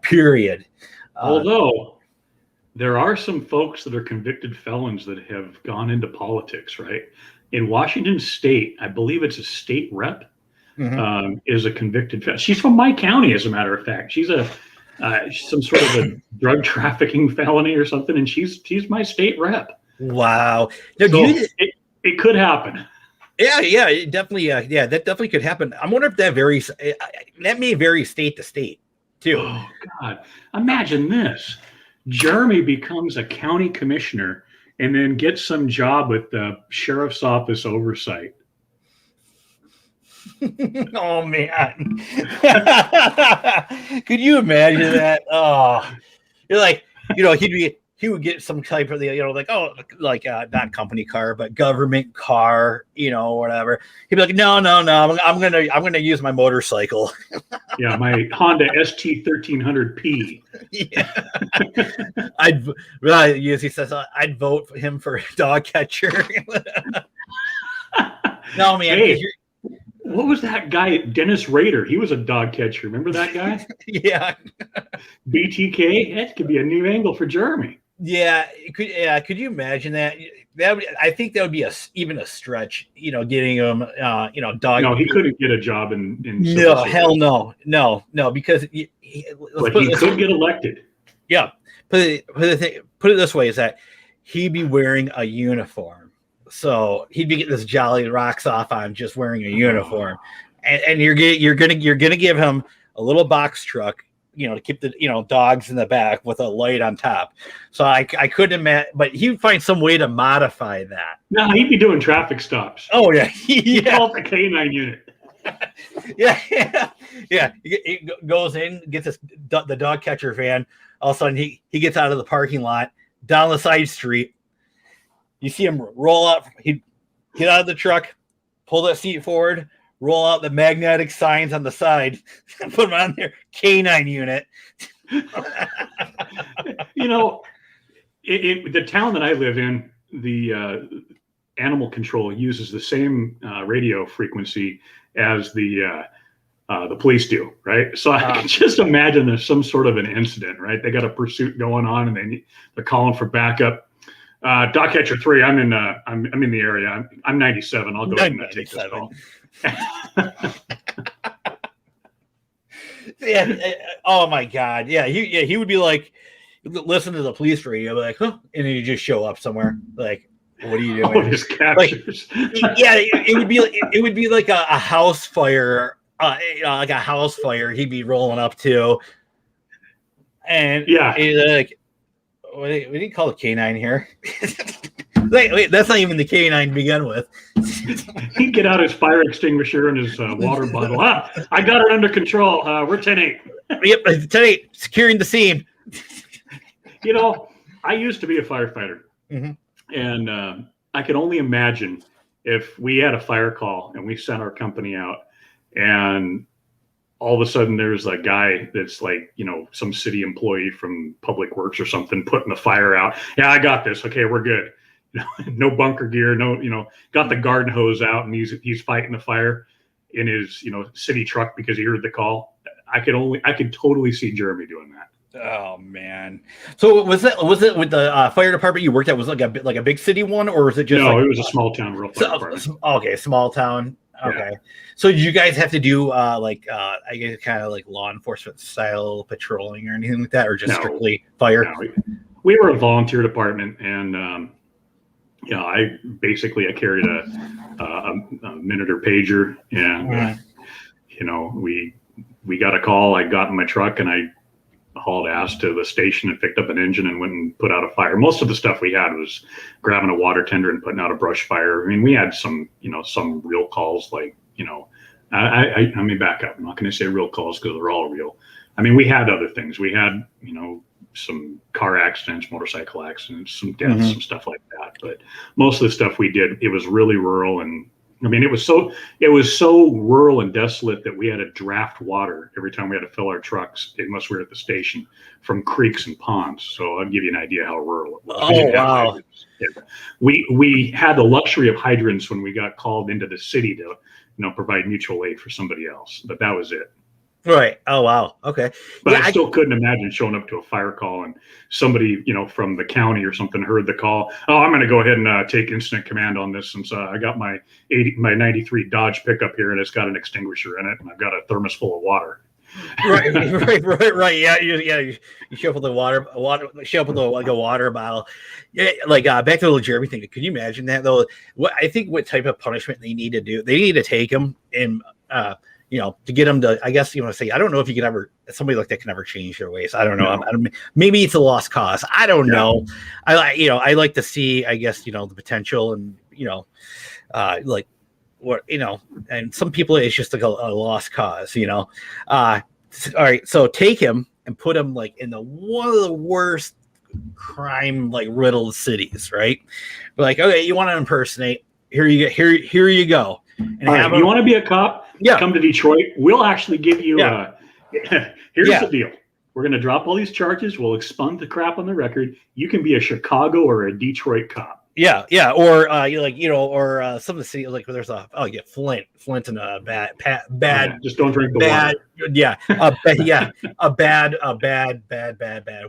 Period. Although there are some folks that are convicted felons that have gone into politics, right? In Washington State, I believe it's a state rep, is a convicted felon. She's from my county, as a matter of fact. She's some sort of a drug trafficking felony or something, and she's my state rep. Wow. Now, so it could happen. Yeah, it definitely. That definitely could happen. I wonder if that varies. That may vary state to state, too. Oh God! Imagine this: Jeremy becomes a county commissioner and then gets some job with the sheriff's office oversight. Oh man. Could you imagine that? Oh, you're like, he would get some type of not company car, but government car, whatever. He'd be like, no, I'm gonna use my motorcycle. Yeah, my Honda ST 1300P. Yeah, he says I'd vote for him for dog catcher. No man. Hey, what was that guy, Dennis Rader? He was a dog catcher. Remember that guy? Yeah. BTK. That could be a new angle for Jeremy. Yeah, could you imagine that? I think that would be even a stretch, getting him, dog. No, he couldn't get a job in no, hell no, because he could get elected. Yeah, put it this way: is that he'd be wearing a uniform, so he'd be getting this jolly rocks off on just wearing a uniform, and you're gonna give him a little box truck, to keep the dogs in the back with a light on top. So I couldn't imagine, but he would find some way to modify that. No, he'd be doing traffic stops. Oh yeah, He called the K9 unit. yeah. He goes in, gets the dog catcher van. All of a sudden, he gets out of the parking lot, down the side street. You see him roll up. He get out of the truck, pull that seat forward, roll out the magnetic signs on the side, and put them on there. K9 unit. The town that I live in, the animal control uses the same radio frequency as the police do, right? So I can just imagine there's some sort of an incident, right? They got a pursuit going on, and they're calling for backup. Dog catcher 3, I'm in the area. I'm 97. I'll go ahead and take this call. Yeah. Oh my God. Yeah. He would be like, listen to the police radio, like, huh? And then you just show up somewhere, like, what are you doing? Oh, his captures. It would be like a house fire, like a house fire. He'd be rolling up to, and he's like, what do you call a K9 here? Wait, that's not even the K9 to begin with. He'd get out his fire extinguisher and his water bottle. I got it under control. We're 10-8. Yep, 10-8, securing the scene. I used to be a firefighter. Mm-hmm. And I could only imagine if we had a fire call and we sent our company out, and all of a sudden there's a guy that's like, some city employee from Public Works or something putting the fire out. Yeah, I got this. Okay, we're good. No bunker gear. No, got the garden hose out, and he's fighting the fire in his city truck because he heard the call. I could totally see Jeremy doing that. Oh man! So was it with the fire department you worked at? Was it like a big city one, or was it just? No, it was a small town rural fire department. Okay, small town. Okay, Yeah. So did you guys have to do I guess kind of like law enforcement style patrolling or anything like that, or just strictly fire? No, we were a volunteer department, and I carried a minuter pager, and we got a call. I got in my truck and I hauled ass to the station and picked up an engine and went and put out a fire. Most of the stuff we had was grabbing a water tender and putting out a brush fire. I mean, we had some real calls, like, I mean, back up. I'm not going to say real calls because they're all real. I mean, we had other things. We had, some car accidents, motorcycle accidents, some deaths, some stuff like that. But most of the stuff we did, it was really rural. And I mean, it was so rural and desolate that we had to draft water every time we had to fill our trucks, unless we were at the station, from creeks and ponds. So I'll give you an idea how rural it was. Oh, wow. Yeah. We had the luxury of hydrants when we got called into the city to, provide mutual aid for somebody else. But that was it. Right. Oh, wow. Okay. But I still couldn't imagine showing up to a fire call and somebody, from the county or something heard the call. Oh, I'm going to go ahead and take incident command on this since I got my 93 Dodge pickup here and it's got an extinguisher in it and I've got a thermos full of water. Right. Yeah. You show up with the water. Show up with a water bottle. Yeah. Like back to the Jeremy thing. Could you imagine that though? What type of punishment they need to do? They need to take him and to get them to, I guess you want to say, I don't know if you can ever, somebody like that can ever change their ways. I don't know. No. Maybe it's a lost cause. I don't know. I like to see, I guess, the potential and, like what, and some people it's just like a lost cause, all right. So take him and put him like in one of the worst crime, like riddled cities, right? Like, okay, you want to impersonate, here you go. And all right, you want to be a cop? Yeah. Come to Detroit. We'll actually give you here's Yeah. the deal. We're going to drop all these charges. We'll expunge the crap on the record. You can be a Chicago or a Detroit cop. Yeah. Or or some of the city, like there's Flint and a bad Just don't drink the bad water. yeah a bad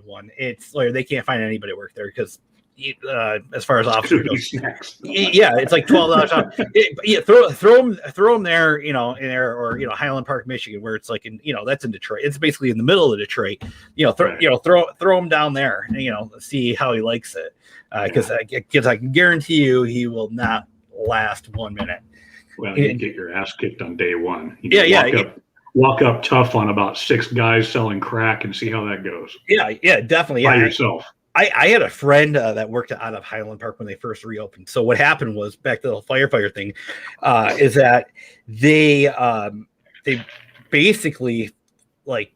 one. It's like they can't find anybody to work there because as far as officers goes, it's like $12. Throw them there, in there, or Highland Park, Michigan, where it's like that's in Detroit. It's basically in the middle of Detroit. Throw him down there, and see how he likes it, because I can guarantee you he will not last 1 minute. Well, you get your ass kicked on day one. walk up tough on about 6 guys selling crack and see how that goes. Yeah, definitely. By Yeah, yourself. I had a friend that worked out of Highland Park when they first reopened. So what happened was, back to the firefighter thing, is that they basically like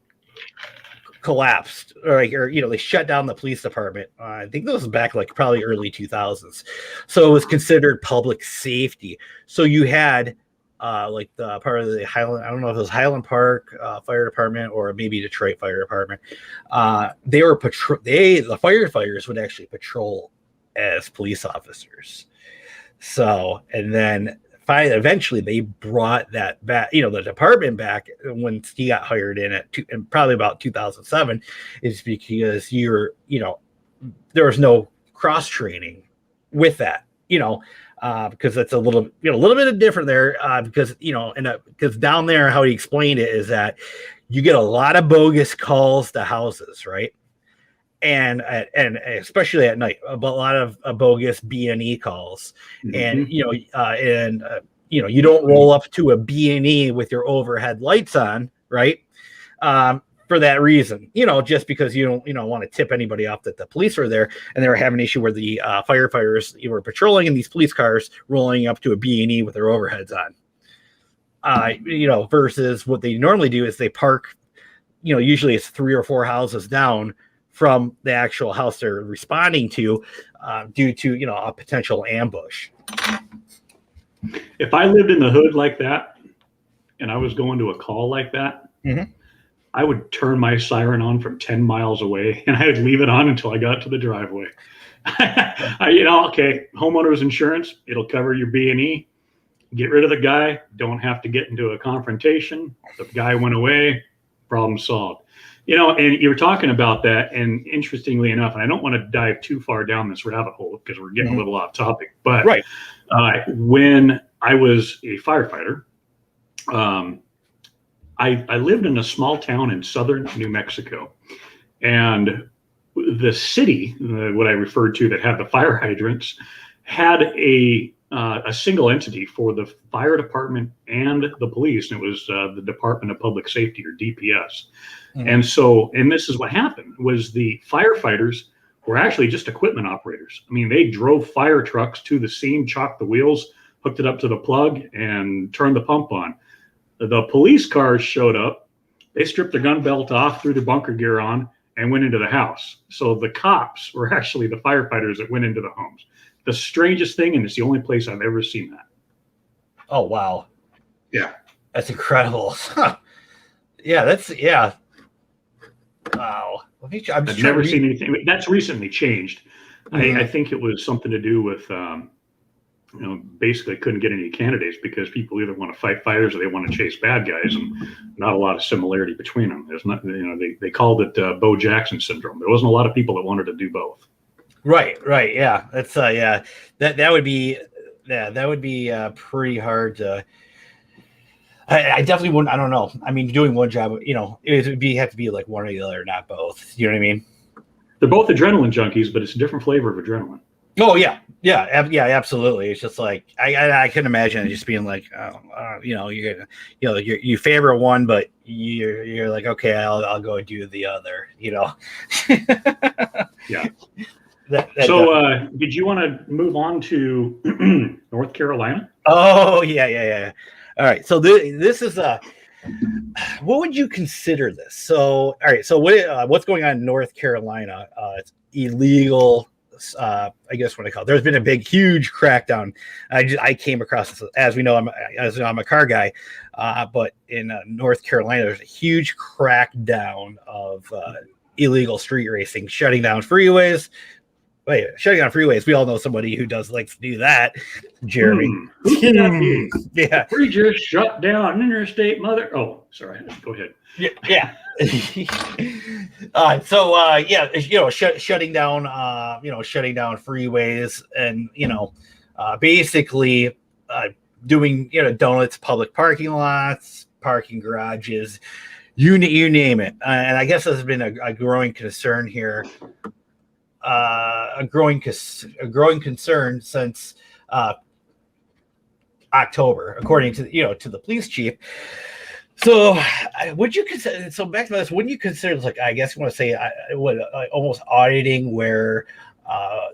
collapsed, or they shut down the police department. I think this was back like probably early 2000s. So it was considered public safety. So you had like the part of the Highland, I don't know if it was Highland Park Fire Department or maybe Detroit Fire Department. They were the firefighters would actually patrol as police officers. So, and then eventually they brought that back, the department back when he got hired in and probably about 2007, is because there was no cross training with that, because that's a little bit different there, because because down there, how he explained it is that you get a lot of bogus calls to houses, right? And especially at night, a lot of bogus B&E calls, and you don't roll up to a B&E with your overhead lights on, right? For that reason, just because you don't want to tip anybody off that the police are there, and they were having an issue where the firefighters were patrolling in these police cars, rolling up to a B&E with their overheads on. Versus what they normally do is they park, usually it's 3 or 4 houses down from the actual house they're responding to, due to a potential ambush. If I lived in the hood like that and I was going to a call like that, I would turn my siren on from 10 miles away, and I would leave it on until I got to the driveway. Okay, homeowners insurance, it'll cover your B&E. Get rid of the guy. Don't have to get into a confrontation. The guy went away. Problem solved. And you were talking about that, and interestingly enough, and I don't want to dive too far down this rabbit hole because we're getting a little off topic, but right. When I was a firefighter, I lived in a small town in southern New Mexico, and the city, what I referred to that had the fire hydrants, had a single entity for the fire department and the police, and it was the Department of Public Safety, or DPS. And so, and this is what happened, was the firefighters were actually just equipment operators. I mean, they drove fire trucks to the scene, chalked the wheels, hooked it up to the plug, and turned the pump on. The police cars showed up. They stripped their gun belt off, threw their bunker gear on, and went into the house. So the cops were actually the firefighters that went into the homes. The strangest thing, and it's the only place I've ever seen that. Oh, wow. Yeah. That's incredible. Yeah. Wow. I've never seen anything. That's recently changed. I think it was something to do with, basically couldn't get any candidates because people either want to fight fires or they want to chase bad guys, and not a lot of similarity between them. There's not, they called it Bo Jackson syndrome. There wasn't a lot of people that wanted to do both. Right. Yeah. That's that would be pretty hard to. I definitely wouldn't. I don't know. I mean, doing one job, it would have to be like one or the other, not both. You know what I mean? They're both adrenaline junkies, but it's a different flavor of adrenaline. Oh yeah, absolutely. It's just like I can imagine it just being like, you favor one, but you're like, okay, I'll go do the other. Yeah. So, did you want to move on to North Carolina? Oh yeah. All right. So this is what would you consider this? So, all right. So what's going on in North Carolina? It's illegal. I guess what I call it. There's been a huge crackdown. I came across this, as we know, I'm a car guy, but in North Carolina, there's a huge crackdown of illegal street racing, shutting down freeways. We all know somebody who likes to do that. Jeremy. Who could that be? Yeah. We just shut down interstate mother. Oh, sorry. Go ahead. Yeah. Shutting down freeways, and basically doing donuts, public parking lots, parking garages, you name it. And I guess there's been a growing concern here. A growing concern since October, according to the police chief. So, would you consider? So back to this, wouldn't you consider this, like, I guess you want to say, almost auditing, where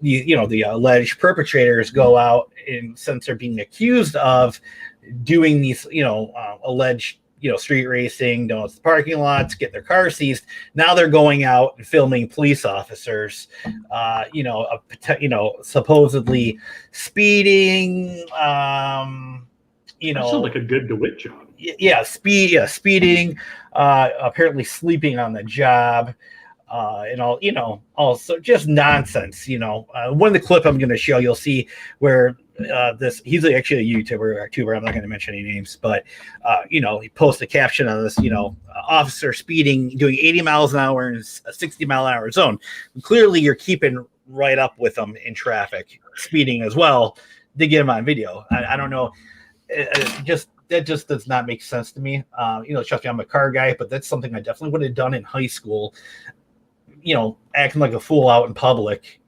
the alleged perpetrators go out, and since they're being accused of doing these alleged street racing, donuts in the parking lots, get their car seized. Now they're going out and filming police officers, supposedly speeding. That sounds like a good DeWitt job. Speeding, apparently sleeping on the job, and also just nonsense. One of the clip I'm going to show, you'll see where he's actually a YouTuber. I'm not going to mention any names, but he posted a caption on this, officer speeding, doing 80 miles an hour in a 60-mile-an-hour zone. And clearly, you're keeping right up with them in traffic, speeding as well, to get him on video. I don't know. That just does not make sense to me. Trust me, I'm a car guy, but that's something I definitely would have done in high school. Acting like a fool out in public.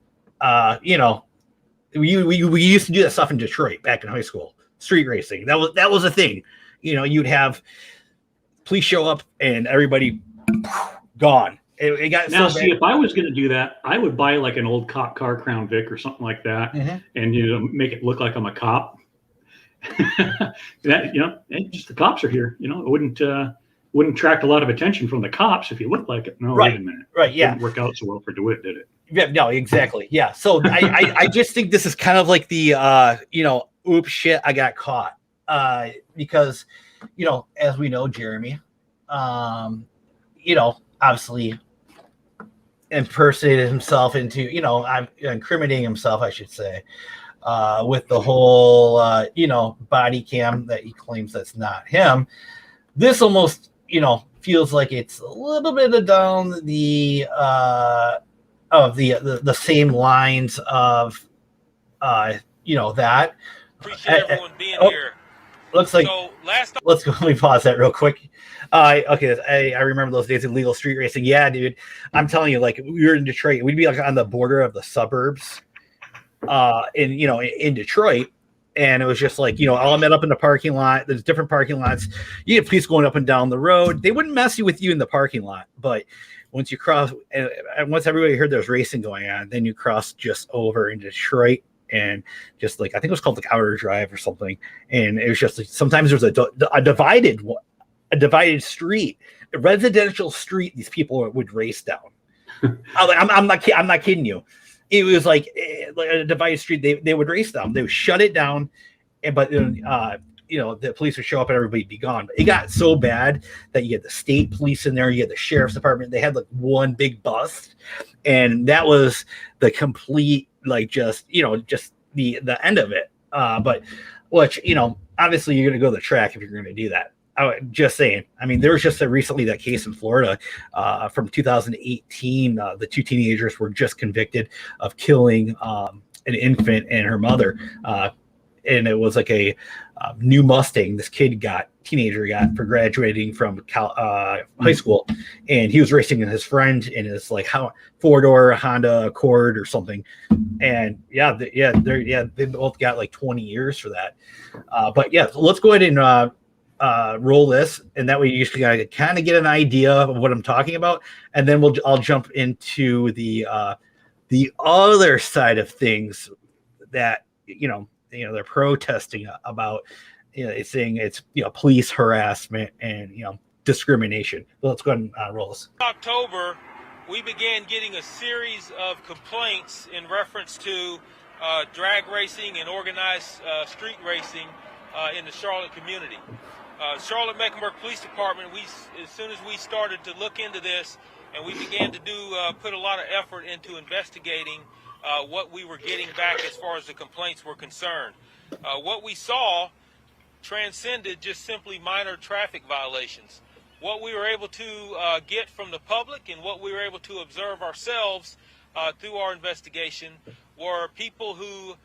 We used to do that stuff in Detroit back in high school. Street racing. That was a thing. You'd have police show up and everybody gone. It got now. So see, if I was going to do that, I would buy like an old cop car, Crown Vic or something like that, and make it look like I'm a cop. Just the cops are here. It wouldn't attract a lot of attention from the cops if you look like it. No, right. Wait a minute. Right. Yeah. Didn't work out so well for DeWitt, did it? Yeah. No. Exactly. Yeah. So I just think this is kind of like the oops, shit, I got caught. Because as we know, Jeremy, obviously impersonated himself into I'm incriminating himself, I should say. With the whole, body cam that he claims that's not him. This almost, feels like it's a little bit down the same lines of, that. Appreciate everyone being here. Looks like, so let's go. Let me pause that real quick. Okay, I remember those days of legal street racing. Yeah, dude, I'm telling you, like, we were in Detroit. We'd be like on the border of the suburbs. In Detroit, and it was just like all met up in the parking lot. There's different parking lots. You get police going up and down the road. They wouldn't mess with you in the parking lot, but once you cross, and once everybody heard there was racing going on, then you cross just over in Detroit, and just like I think it was called like Outer Drive or something, and it was just like sometimes there was a divided street, a residential street. These people would race down. I'm not kidding you. It was like a divided street. They would race down. They would shut it down, but the police would show up and everybody'd be gone. But it got so bad that you had the state police in there, you had the sheriff's department. They had like one big bust, and that was the complete just the end of it. But which obviously you're going to go to the track if you're going to do that. Just saying. I mean, there was just recently that case in Florida from 2018. The two teenagers were just convicted of killing an infant and her mother. And it was like a new Mustang this teenager got for graduating from high school. And he was racing with his friend in his like four-door Honda Accord or something. And they both got like 20 years for that. But yeah, so let's go ahead and roll this, and that way you just kind of get an idea of what I'm talking about, and then I'll jump into the other side of things that they're protesting about, saying it's police harassment and discrimination. So let's go ahead and roll this. October, we began getting a series of complaints in reference to drag racing and organized street racing in the Charlotte community. Charlotte-Mecklenburg Police Department, as soon as we started to look into this, and we began to put a lot of effort into investigating what we were getting back as far as the complaints were concerned. What we saw transcended just simply minor traffic violations. What we were able to get from the public and what we were able to observe ourselves through our investigation were people who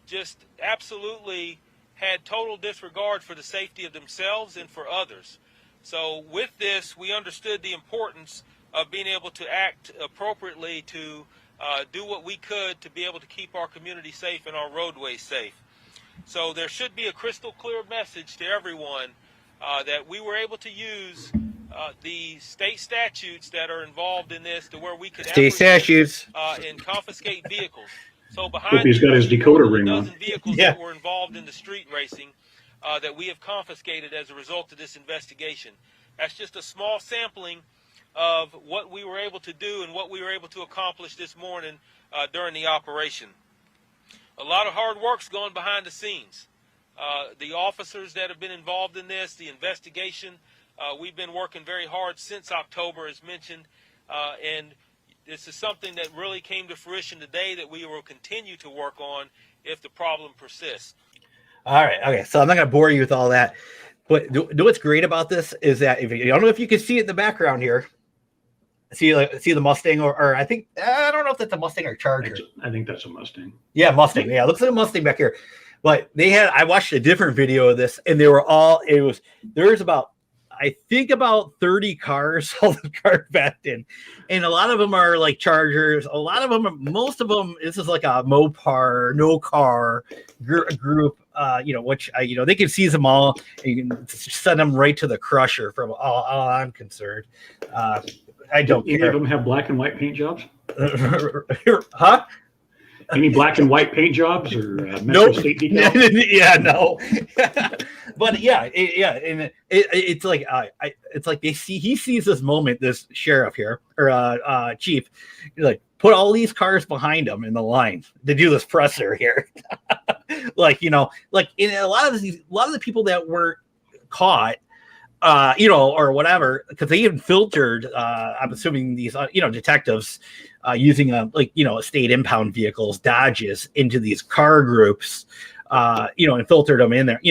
just absolutely had total disregard for the safety of themselves and for others. So with this, we understood the importance of being able to act appropriately to do what we could to be able to keep our community safe and our roadways safe. So there should be a crystal clear message to everyone that we were able to use the state statutes that are involved in this to where we could State statutes. and confiscate vehicles. So Hope behind he's got his decoder ring on. dozen vehicles Yeah. that were involved in the street racing that we have confiscated as a result of this investigation. That's just a small sampling of what we were able to do and what we were able to accomplish this morning during the operation. A lot of hard work's gone behind the scenes. The officers that have been involved in this, the investigation, we've been working very hard since October, as mentioned, and this is something that really came to fruition today that we will continue to work on if the problem persists. All right. Okay. So I'm not going to bore you with all that, but what's great about this is that if you, I don't know if you can see it in the background here. See the Mustang, or I think, I don't know if that's a Mustang or Charger. I think that's a Mustang. Yeah, Mustang. Yeah, it looks like a Mustang back here. But I watched a different video of this, and there's about, I think about 30 cars, all the cars backed in. And a lot of them are like Chargers. A lot of them, most of them, this is like a Mopar, no car group, which, they can seize them all. And you can send them right to the crusher from all I'm concerned. I don't Any care. of them have black and white paint jobs? Huh? Any black and white paint jobs or Metro Nope. State decal? Yeah, no. But and it's like it's like he sees this moment, this sheriff here or chief, like put all these cars behind him in the line to do this presser here. like in a lot of the people that were caught, or whatever, because they even filtered, I'm assuming these, detectives using state impound vehicles, Dodges, into these car groups, and filtered them in there,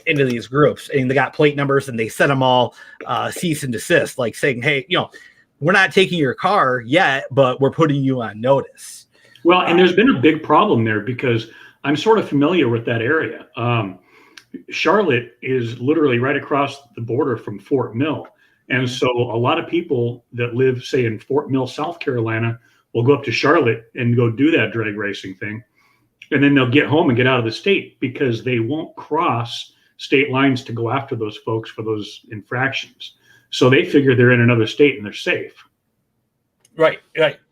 into these groups, and they got plate numbers, and they sent them all cease and desist, like saying, hey, we're not taking your car yet, but we're putting you on notice. Well, and there's been a big problem there because I'm sort of familiar with that area. Charlotte is literally right across the border from Fort Mill. And so a lot of people that live, say, in Fort Mill, South Carolina, will go up to Charlotte and go do that drag racing thing. And then they'll get home and get out of the state because they won't cross state lines to go after those folks for those infractions. So they figure they're in another state and they're safe. Right.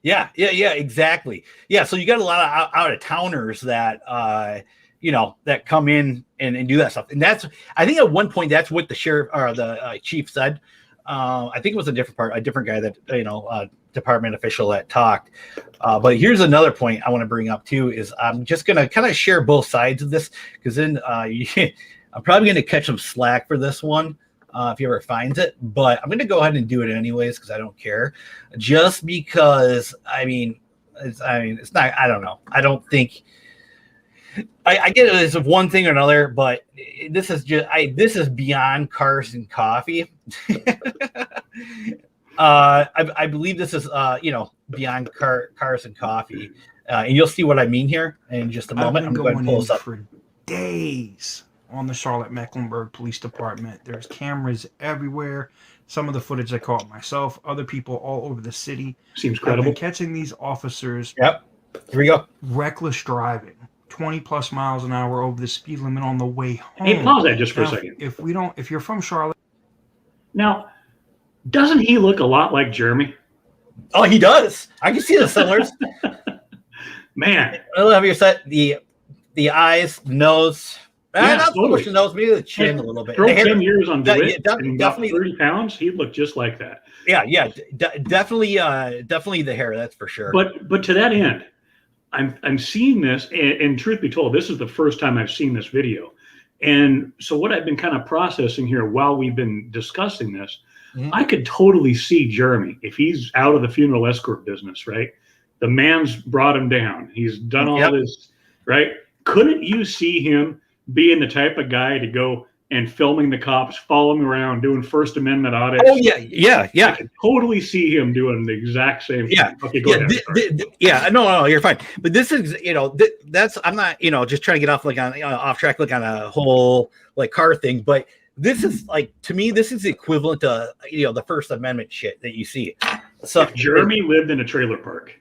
Yeah, exactly. Yeah, so you got a lot of out-of-towners that, that come in and do that stuff. And that's, I think at one point, that's what the sheriff or the chief said. I think it was a different guy that, department official that talked. But here's another point I want to bring up too, is I'm just going to kind of share both sides of this, because then I'm probably going to catch some slack for this one if he ever finds it. But I'm going to go ahead and do it anyways, because I don't care. Just because, it's not, I don't know. I don't think, I get it as one thing or another, but this is beyond cars and coffee. I believe this is beyond cars and coffee, and you'll see what I mean here in just a moment. I'm going to pull this up for days on the Charlotte-Mecklenburg Police Department. There's cameras everywhere. Some of the footage I caught myself. Other people all over the city. Seems have credible. been catching these officers. Yep. Here we go. Reckless driving, 20 plus miles an hour over the speed limit on the way home. Hey, pause that just for Now, a second. If you're from Charlotte. Now, doesn't he look a lot like Jeremy? Oh, he does. I can see the similars. Man. I love your set. The eyes, the nose. Yeah, not so much the nose, maybe the chin a little bit. Throw The hair. 10 years on DeWitt yeah, and definitely. about 30 pounds, he'd look just like that. Yeah, definitely the hair. That's for sure. But to that end, I'm seeing this, and truth be told, this is the first time I've seen this video. And so what I've been kind of processing here while we've been discussing this, I could totally see Jeremy if he's out of the funeral escort business, right? The man's brought him down. He's done all this, right? Couldn't you see him being the type of guy to go and filming the cops, following around, doing First Amendment audits? Oh yeah. I could totally see him doing the exact same thing. Okay, go ahead. No, you're fine. But this is, that's, I'm not, just trying to get off off track, on a whole car thing. But this is to me, this is the equivalent to, the First Amendment shit that you see. So if Jeremy lived in a trailer park.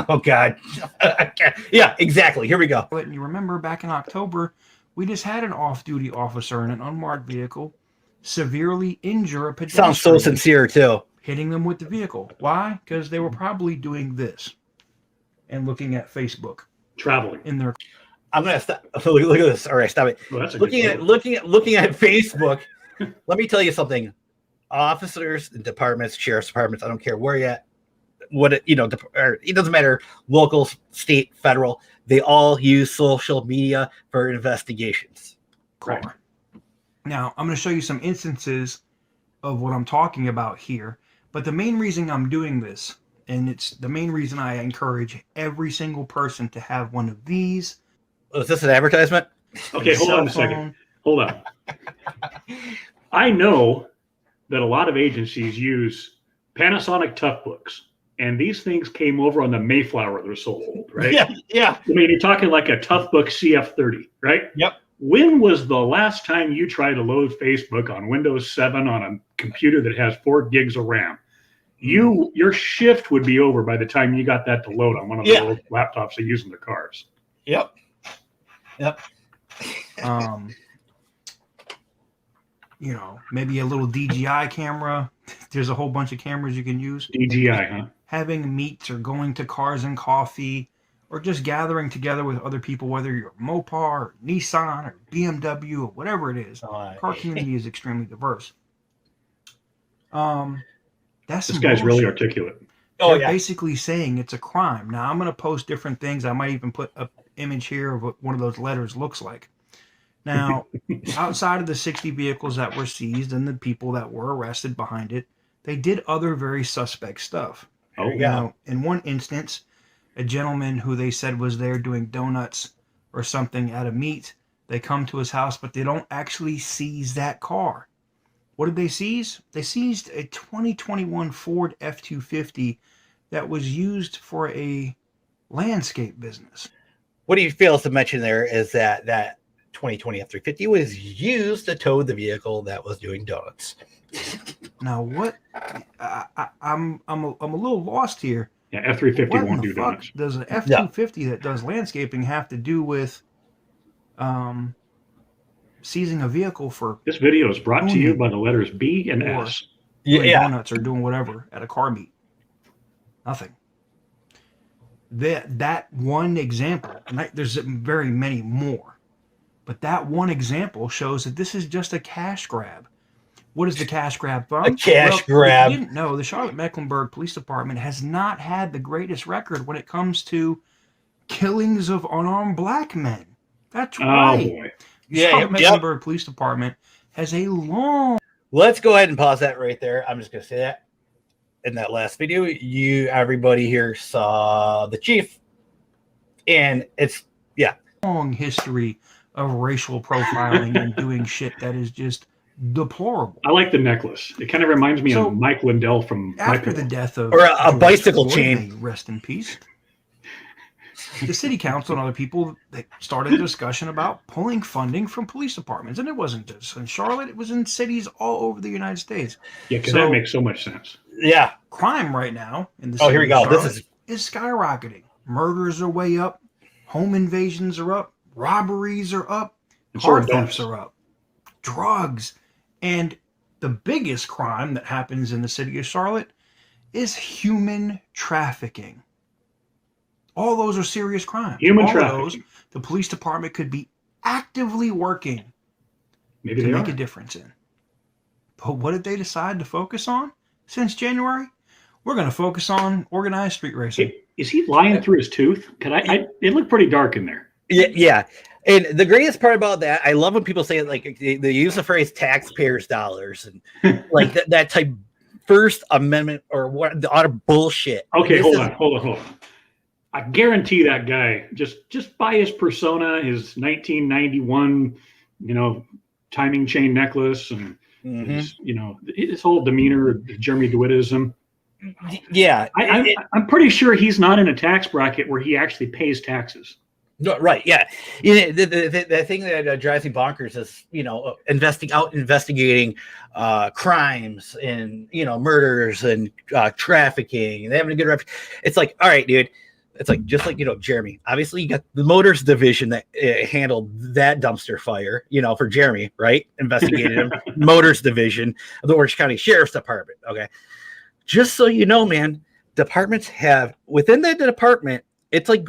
Oh God. Yeah, exactly. Here we go. And you remember back in October We just had an off-duty officer in an unmarked vehicle severely injure a pedestrian. Sounds so sincere too. Hitting them with the vehicle. Why? Because they were probably doing this and looking at Facebook Traveling. in their. I'm gonna stop. Look at this. All right, stop it. Well, that's a Looking good at quote. looking at Facebook. Let me tell you something. Officers and departments, sheriff's departments, I don't care where you're at, it doesn't matter, local, state, federal, they all use social media for investigations. Right. Now, I'm going to show you some instances of what I'm talking about here, but the main reason I'm doing this, and it's the main reason I encourage every single person to have one of these. Is this an advertisement? Okay, hold on a second. Hold on. I know that a lot of agencies use Panasonic Toughbooks, and these things came over on the Mayflower. They're so old, right? Yeah. I mean, you're talking like a Toughbook CF30, right? Yep. When was the last time you tried to load Facebook on Windows 7 on a computer that has 4 gigs of RAM? Your shift would be over by the time you got that to load on one of the old laptops they use in the cars. Yep. Maybe a little DJI camera. There's a whole bunch of cameras you can use. DJI, huh? Having meets or going to Cars and Coffee, or just gathering together with other people, whether you're Mopar or Nissan or BMW or whatever it is. Car community is extremely diverse. That's This guy's really articulate. They're basically saying it's a crime. Now, I'm going to post different things. I might even put an image here of what one of those letters looks like. Now, outside of the 60 vehicles that were seized and the people that were arrested behind it, they did other very suspect stuff. Oh, yeah. Now, in one instance, a gentleman who they said was there doing donuts or something at a meet, they come to his house, but they don't actually seize that car. What did they seize? They seized a 2021 Ford F-250 that was used for a landscape business. What he fails to mention there is that 2020 F-350 was used to tow the vehicle that was doing donuts. Now, what? I'm a little lost here. Yeah, F-350 What in won't the do fuck donuts. does an F-250 that does landscaping have to do with seizing a vehicle for This video is brought to you by the letters B and Or- S. doing donuts or doing whatever at a car meet? Nothing. That one example, and there's very many more, but that one example shows that this is just a cash grab. What is the cash grab from? A cash grab. If you didn't know, the Charlotte-Mecklenburg Police Department has not had the greatest record when it comes to killings of unarmed black men. That's Oh, right. boy. The Yeah, Charlotte-Mecklenburg Police Department has a long. Let's go ahead and pause that right there. I'm just going to say that. In that last video, everybody here saw the chief. And it's, long history of racial profiling and doing shit that is just deplorable. I like the necklace. It kind of reminds me So, of Mike Lindell from After Michael. the death of Or a George bicycle Floyd, chain. may rest in peace. The city council and other people, they started a discussion about pulling funding from police departments, and it wasn't just in Charlotte; it was in cities all over the United States. Yeah, because So- that makes so much sense. yeah. Crime right now in the Oh, city here we of go. This Charlotte is is skyrocketing. Murders are way up, home invasions are up, robberies are up, And so car are thefts donuts. are up, drugs, and the biggest crime that happens in the city of Charlotte is human trafficking. All those are serious crimes. Human All trafficking. of those, the police department could be actively working Maybe to they make are. a difference in. But what did they decide to focus on since January? We're going to focus on organized street racing. Is he lying through his tooth? It looked pretty dark in there. Yeah. And the greatest part about that, I love when people say it, like they use the phrase taxpayers' dollars and like that type First Amendment or what the utter bullshit. Okay, This hold is- on. I guarantee that guy, just by his persona, his 1991, timing chain necklace and Mhm. his whole demeanor, Jeremy DeWittism. Yeah. I'm pretty sure he's not in a tax bracket where he actually pays taxes. No, right. Yeah. The thing that drives me bonkers is, investigating crimes and, murders and trafficking and having a good reputation. It's like, all right, dude, it's like just like Jeremy. Obviously, you got the motors division that handled that dumpster fire. For Jeremy, right? Investigated him. Motors division of the Orange County Sheriff's Department. Okay, just so you know, man, departments have within that department. It's like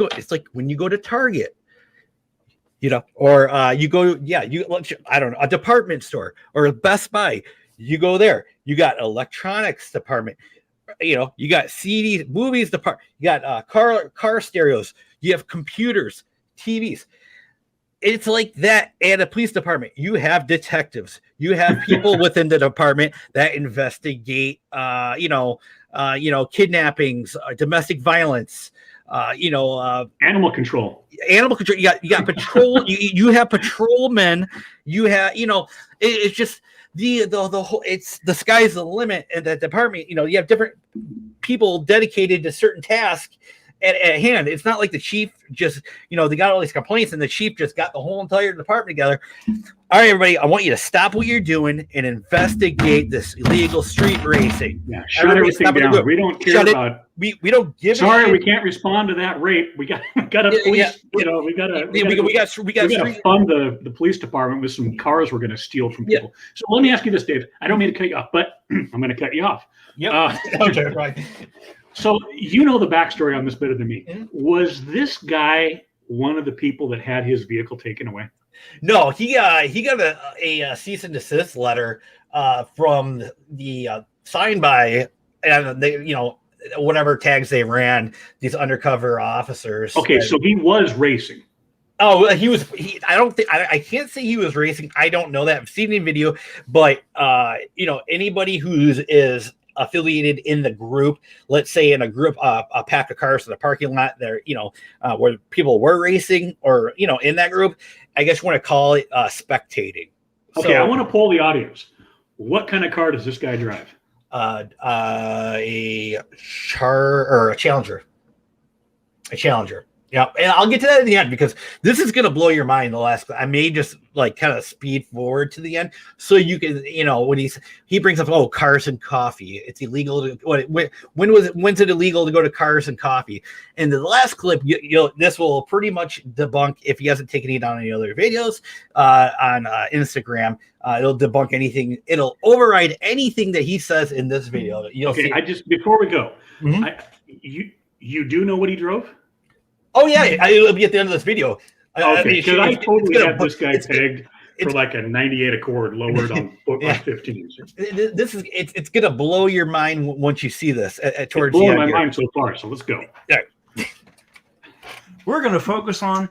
when you go to Target, or you go, I don't know, a department store or a Best Buy. You go there. You got electronics department. You got CDs, movies department. You got car stereos. You have computers, TVs. It's like that at a police department. You have detectives. You have people within the department that investigate, kidnappings, domestic violence. Animal control. You got patrol. you have patrolmen. You have it's just the whole. It's the sky's the limit in that department. You have different people dedicated to certain tasks at hand. It's not like the chief just they got all these complaints and the chief just got the whole entire department together. All right, everybody, I want you to stop what you're doing and investigate this illegal street racing. Yeah, shut everything down. We don't care about. We don't give. Sorry, we can't respond to that rape. We got to police. We got to fund the police department with some cars we're going to steal from people. Yeah. So let me ask you this, Dave. I don't mean to cut you off, but I'm going to cut you off. Yeah. Okay, right. So the backstory on this better than me. Mm-hmm. Was this guy one of the people that had his vehicle taken away? No, he got a cease and desist letter from the signed by and they whatever tags they ran, these undercover officers. Okay, so he was racing. Oh, I can't say he was racing. I don't know that. I've seen the video, but anybody who is affiliated in the group, let's say in a group, a pack of cars in the parking lot there, where people were racing or, in that group, I guess you want to call it spectating. Okay. So, I want to poll the audience. What kind of car does this guy drive? A Challenger. A Challenger. Yeah, and I'll get to that in the end because this is going to blow your mind. I may just kind of speed forward to the end so you can, when he brings up, cars and coffee. It's illegal to when's it illegal to go to cars and coffee? And the last clip, this will pretty much debunk if he hasn't taken it on any other videos on Instagram. It'll debunk anything. It'll override anything that he says in this video. Before we go, mm-hmm. You do know what he drove? Oh yeah, it'll be at the end of this video. Okay, because I totally had this guy pegged for like a 98 Accord lowered on 15. It's gonna blow your mind once you see this. Towards it's blowing my mind so far. So let's go. Yeah. We're gonna focus on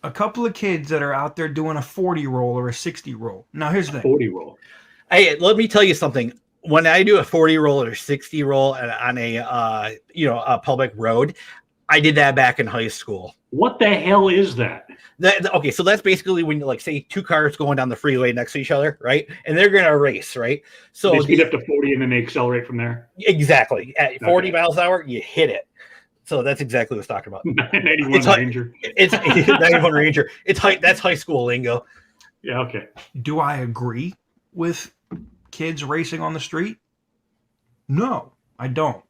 a couple of kids that are out there doing a 40 roll or a 60 roll. Now here's the thing. 40 roll. Hey, let me tell you something. When I do a 40 roll or 60 roll on a public road, I did that back in high school. What the hell is that? Okay, so that's basically when you say two cars going down the freeway next to each other, right? And they're gonna race, right? So they speed up to 40 and then they accelerate from there. Exactly. At 40 miles an hour, you hit it. So that's exactly what it's talking about. 91 Ranger. It's 91 Ranger. That's high school lingo. Yeah, okay. Do I agree with kids racing on the street? No, I don't.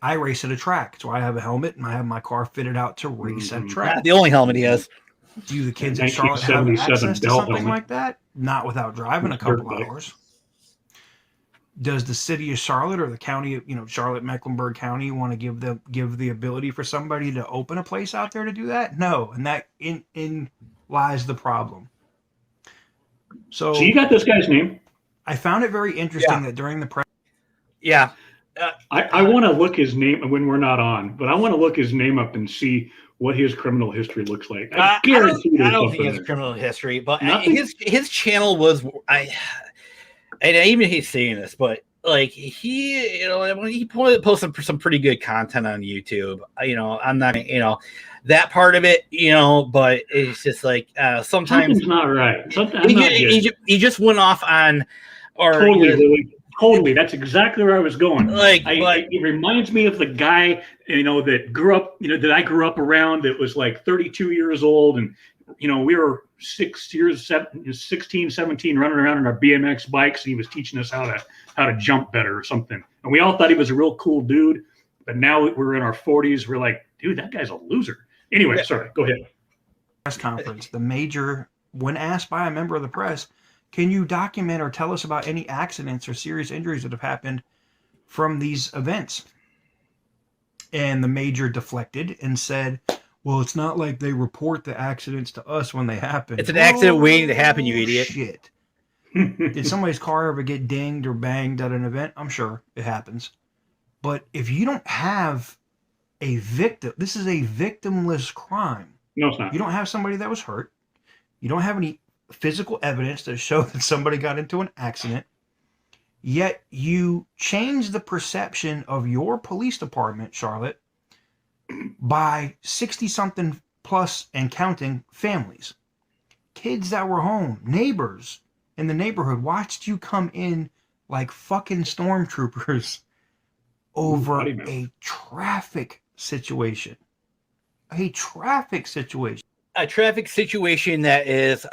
I race at a track, so I have a helmet and I have my car fitted out to race at a track. The only helmet he has. Do the kids in Charlotte have access to something like that? Not without driving a couple hours. Does the city of Charlotte or the county, Charlotte, Mecklenburg County, want to give the ability for somebody to open a place out there to do that? No, and that in lies the problem. So you got this guy's name? I found it very interesting that during the press. Yeah. I want to look his name when we're not on, but I want to look his name up and see what his criminal history looks like. I don't think he has criminal history, but his channel was and I even hate saying this, but he posted some pretty good content on YouTube. I'm not that part of it, but it's just sometimes something's not right. He just went off on Totally, that's exactly where I was going. It reminds me of the guy, that grew up, that I grew up around. That was 32 years old, and we were 16, 17, running around on our BMX bikes, and he was teaching us how to jump better or something. And we all thought he was a real cool dude. But now we're in our 40s. We're like, dude, that guy's a loser. Anyway, Yeah. sorry, go ahead. Press conference, when asked by a member of the press, can you document or tell us about any accidents or serious injuries that have happened from these events? And the major deflected and said, well, it's not like they report the accidents to us when they happen. It's an accident waiting to happen, you idiot. Shit. Did somebody's car ever get dinged or banged at an event? I'm sure it happens. But if you don't have a victim, this is a victimless crime. No, it's not. You don't have somebody that was hurt. You don't have any physical evidence to show that somebody got into an accident. Yet you change the perception of your police department, Charlotte, by 60-something plus and counting families. Kids that were home, neighbors in the neighborhood watched you come in like fucking stormtroopers over a traffic situation. A traffic situation. A traffic situation that is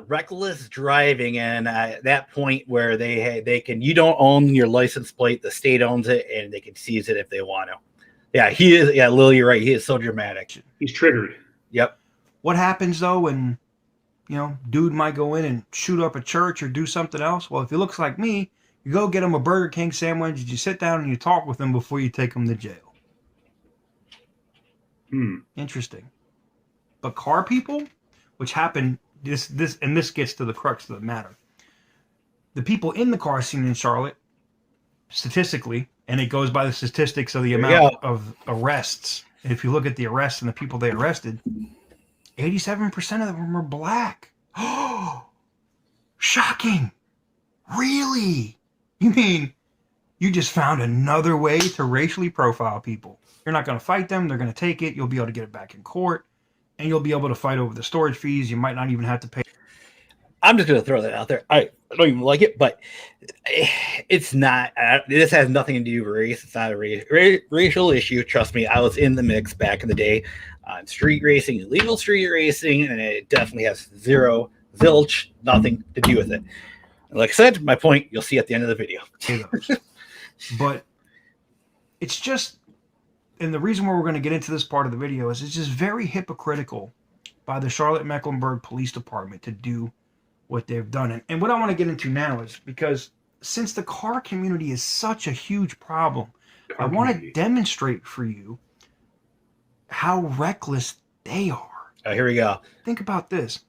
reckless driving, and at that point where they can, you don't own your license plate, the state owns it, and they can seize it if they want to. Yeah, he is. Yeah, Lily, you're right. He is so dramatic. He's triggered. Yep. What happens though when, dude might go in and shoot up a church or do something else? Well, if he looks like me, you go get him a Burger King sandwich, you sit down and you talk with him before you take him to jail. Interesting. But car people, which happen, this gets to the crux of the matter. The people in the car scene in Charlotte, statistically, and it goes by the statistics of the amount of arrests. And if you look at the arrests and the people they arrested, 87% of them are black. Oh, shocking. Really? You mean you just found another way to racially profile people? You're not going to fight them. They're going to take it. You'll be able to get it back in court. And you'll be able to fight over the storage fees. You might not even have to pay. I'm just going to throw that out there. I don't even like it, but it's not. This has nothing to do with race. It's not a racial issue. Trust me, I was in the mix back in the day on street racing, illegal street racing, and it definitely has zilch, nothing to do with it. Like I said, my point, you'll see at the end of the video. But it's just, and the reason why we're going to get into this part of the video is it's just very hypocritical by the Charlotte-Mecklenburg Police Department to do what they've done. And what I want to get into now is, because since the car community is such a huge problem, I want to demonstrate for you how reckless they are. Oh, here we go. Think about this.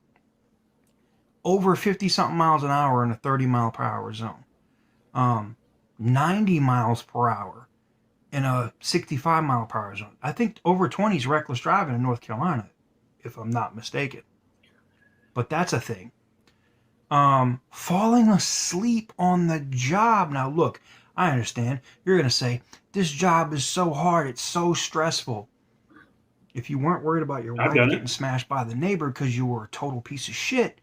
Over 50-something miles an hour in a 30-mile-per-hour zone. 90 miles per hour in a 65-mile-per-hour zone. I think over 20 is reckless driving in North Carolina, if I'm not mistaken. But that's a thing. Falling asleep on the job. Now, look, I understand. You're going to say, this job is so hard. It's so stressful. If you weren't worried about your wife getting smashed by the neighbor because you were a total piece of shit,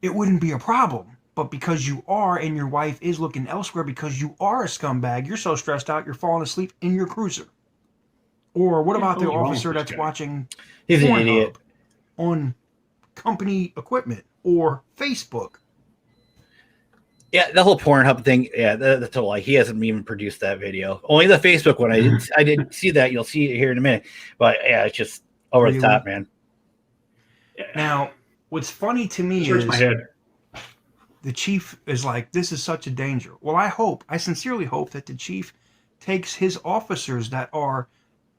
it wouldn't be a problem. But because you are, and your wife is looking elsewhere because you are a scumbag, you're so stressed out, you're falling asleep in your cruiser. Or what about the officer that's watching He's an idiot on company equipment or Facebook? Yeah, the whole Pornhub thing. Yeah, that's a lie. He hasn't even produced that video. Only the Facebook one. I didn't see that. You'll see it here in a minute. But yeah, it's just over the top, man. Now, what's funny to me Search is my head. The chief is like, this is such a danger. Well, I sincerely hope that the chief takes his officers that are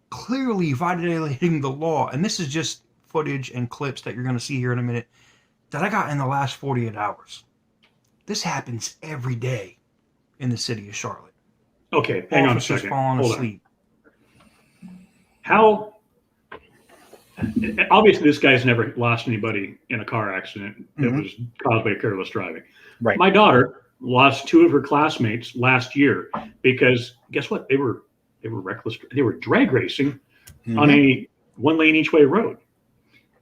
clearly violating the law, and this is just footage and clips that you're going to see here in a minute, that I got in the last 48 hours. This happens every day in the city of Charlotte. Okay, hang on a Officers second. falling Hold asleep. How? Obviously, this guy's never lost anybody in a car accident that was caused by careless driving. Right. My daughter lost 2 of her classmates last year because guess what? They were reckless. They were drag racing on a 1-lane each way road,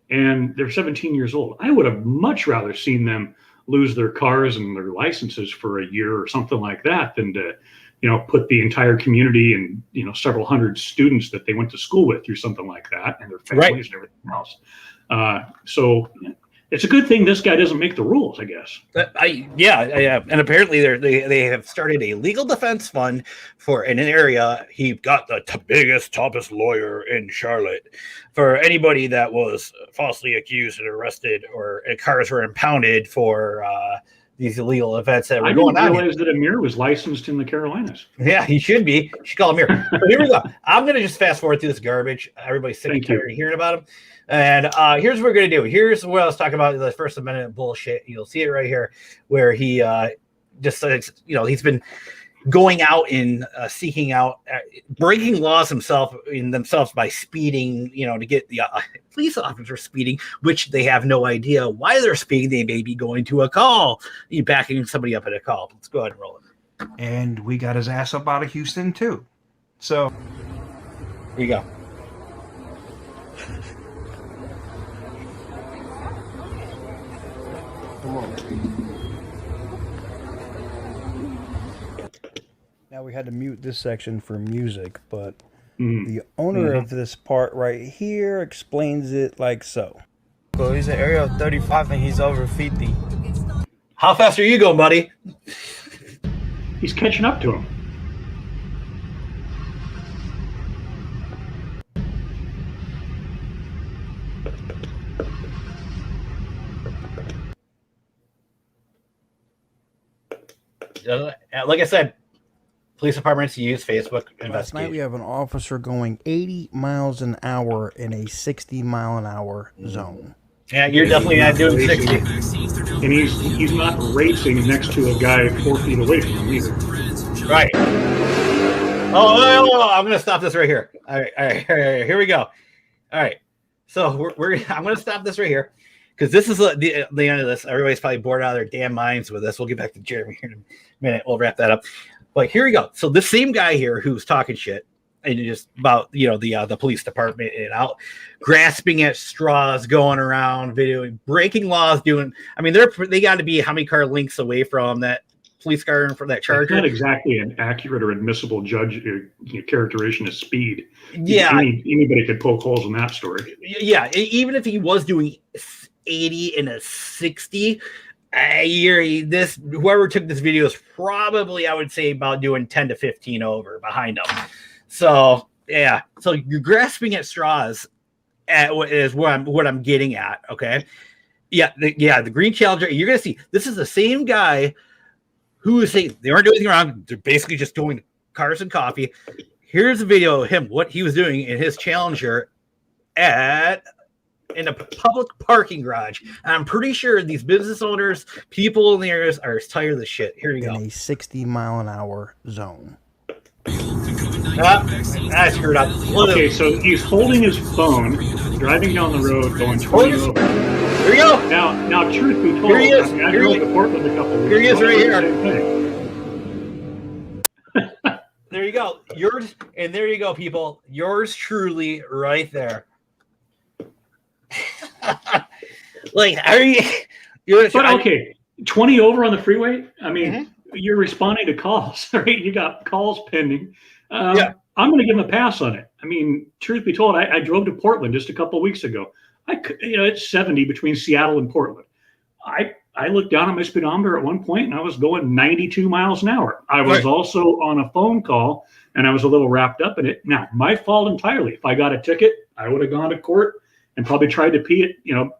and they're 17 years old. I would have much rather seen them lose their cars and their licenses for a year or something like that than to, put the entire community and, several hundred students that they went to school with through something like that and their families and everything else. So It's a good thing this guy doesn't make the rules, I guess. Yeah, and apparently they have started a legal defense fund for in an area. He got the biggest, toppest lawyer in Charlotte for anybody that was falsely accused and arrested, or cars were impounded for these illegal events that were going on. I didn't realize that Amir was licensed in the Carolinas. Yeah, he should be. You should call Amir. But here we go. I'm going to just fast forward through this garbage. Everybody's sick and tired of hearing about him. And here's what we're going to do. Here's what I was talking about, the First Amendment bullshit. You'll see it right here, where he just says, he's been going out and seeking out, breaking laws themselves by speeding, to get the police officers speeding, which they have no idea why they're speeding. They may be going to a call, backing somebody up at a call. Let's go ahead and roll it. And we got his ass up out of Houston too. So here you go. Now we had to mute this section for music, but the owner of this part right here explains it like so. So he's an area of 35 and he's over 50. How fast are you going, buddy? He's catching up to him. Like I said, police departments use Facebook Last night investigation. we have an officer going 80 miles an hour in a 60 mile an hour zone. Yeah, you're definitely not doing 60. And he's not racing next to a guy 4 feet away from him either. Right. Oh, I'm going to stop this right here. All right, here we go. All right. So I'm going to stop this right here, because this is the end of this. Everybody's probably bored out of their damn minds with this. We'll get back to Jeremy here in a minute. We'll wrap that up. But here we go. So the same guy here who's talking shit and just about the police department and out grasping at straws, going around, videoing, breaking laws, doing. I mean, they got to be how many car lengths away from that police car and from that Charger. Not exactly an accurate or admissible characterization of speed. Yeah, anybody could poke holes in that story. Yeah, even if he was doing 80 and a 60. Whoever took this video is probably, I would say, about doing 10 to 15 over behind him. So yeah, so you're grasping at straws is what I'm getting at. Okay, the green Challenger. You're gonna see this is the same guy who is saying they aren't doing anything wrong. They're basically just doing cars and coffee. Here's a video of him, what he was doing in his Challenger in a public parking garage. And I'm pretty sure these business owners, people in the areas, are tired of this shit. Here you go. In a 60 mile an hour zone. I screwed up. Okay, so he's holding his phone, driving down the road, going 20 over. Here we go. Now, truth be told, here he is. I drove to Portland a couple weeks ago. Here he is right here. Same thing. There you go. Yours, and there you go, people. Yours truly right there. Like, are you? But okay, 20 over on the freeway. I mean, you're responding to calls, right? You got calls pending. I'm going to give him a pass on it. I mean, truth be told, I drove to Portland just a couple of weeks ago. It's 70 between Seattle and Portland. I looked down at my speedometer at one point and I was going 92 miles an hour. I was also on a phone call and I was a little wrapped up in it. Now, my fault entirely. If I got a ticket, I would have gone to court and probably tried to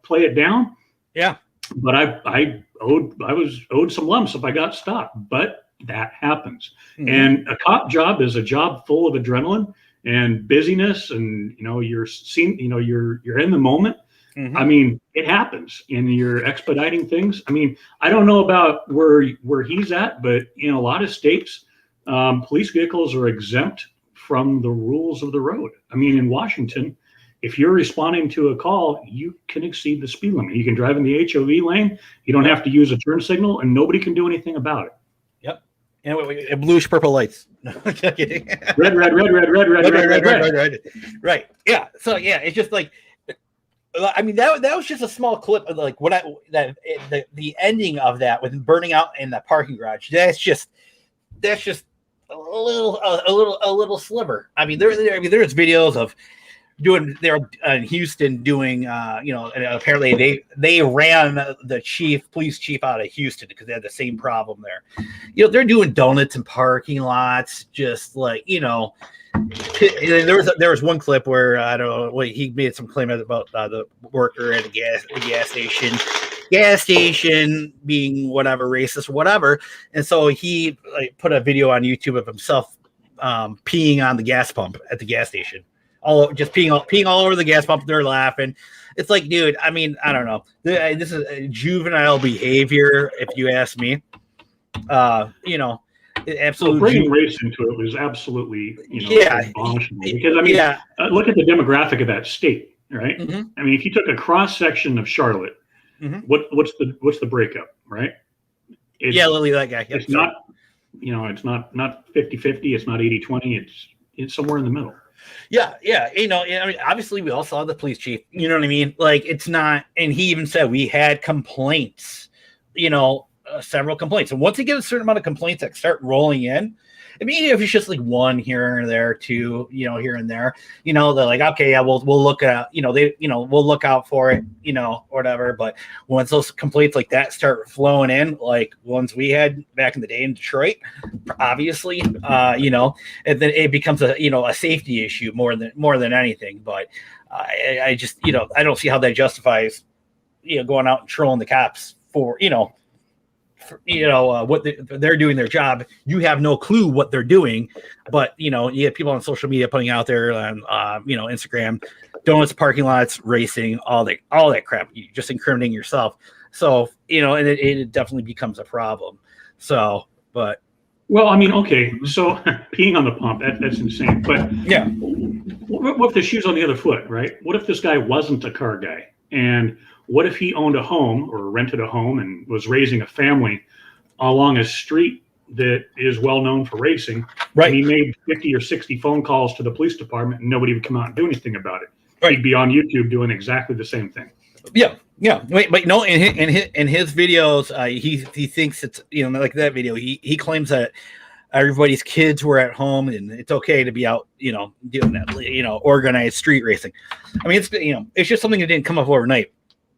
play it down. Yeah. But I was owed some lumps if I got stopped, but that happens. Mm-hmm. And a cop job is a job full of adrenaline and busyness, and you're in the moment. Mm-hmm. I mean, it happens, and you're expediting things. I mean, I don't know about where he's at, but in a lot of states, police vehicles are exempt from the rules of the road. I mean, in Washington, if you're responding to a call, you can exceed the speed limit. You can drive in the HOV lane. You don't have to use a turn signal, and nobody can do anything about it. Yep. And bluish purple lights. Red. Right. Yeah. So yeah, it's just like, I mean, that was just a small clip of like the ending of that with burning out in the parking garage. That's just a little sliver. I mean, there's videos of they're in Houston doing and apparently they ran the police chief out of Houston because they had the same problem there. They're doing donuts in parking lots, just like there was one clip where I don't know what he made some claim about the worker at the gas station being whatever racist or whatever, and so he put a video on YouTube of himself peeing on the gas pump at the gas station, just peeing all over the gas pump. They're laughing. It's like, dude, I mean, I don't know. This is juvenile behavior, if you ask me. Absolutely. Bringing race into it was absolutely, abominable. Because I mean, look at the demographic of that state, right? Mm-hmm. I mean, if you took a cross section of Charlotte, mm-hmm. what's the breakup, right? Lily, that guy. It's not, it's not 50-50. It's not 80-20. It's somewhere in the middle. Yeah. I mean, obviously, we all saw the police chief. You know what I mean? Like, it's not. And he even said we had complaints. Several complaints, and once you get a certain amount of complaints that start rolling in, I mean, if it's just like one here and there, two, here and there, they're like, okay, yeah, we'll look at, we'll look out for it, or whatever. But once those complaints like that start flowing in, like ones we had back in the day in Detroit, obviously, and then it becomes a safety issue more than anything. But I just, I don't see how that justifies, going out and trolling the cops for, what they're doing their job. You have no clue what they're doing, but you have people on social media putting out there on Instagram, donuts, parking lots, racing, all that crap. You just incriminating yourself. So and it definitely becomes a problem. So, but well, I mean, okay, so peeing on the pump, that's insane. But yeah, what if the shoe's on the other foot, right? What if this guy wasn't a car guy, and what if he owned a home or rented a home and was raising a family along a street that is well known for racing? Right. And he made 50 or 60 phone calls to the police department and nobody would come out and do anything about it. Right. He'd be on YouTube doing exactly the same thing. Yeah. Wait, but no, in his videos, he thinks it's like that video. He claims that everybody's kids were at home and it's okay to be out, doing that, organized street racing. I mean, it's just something that didn't come up overnight.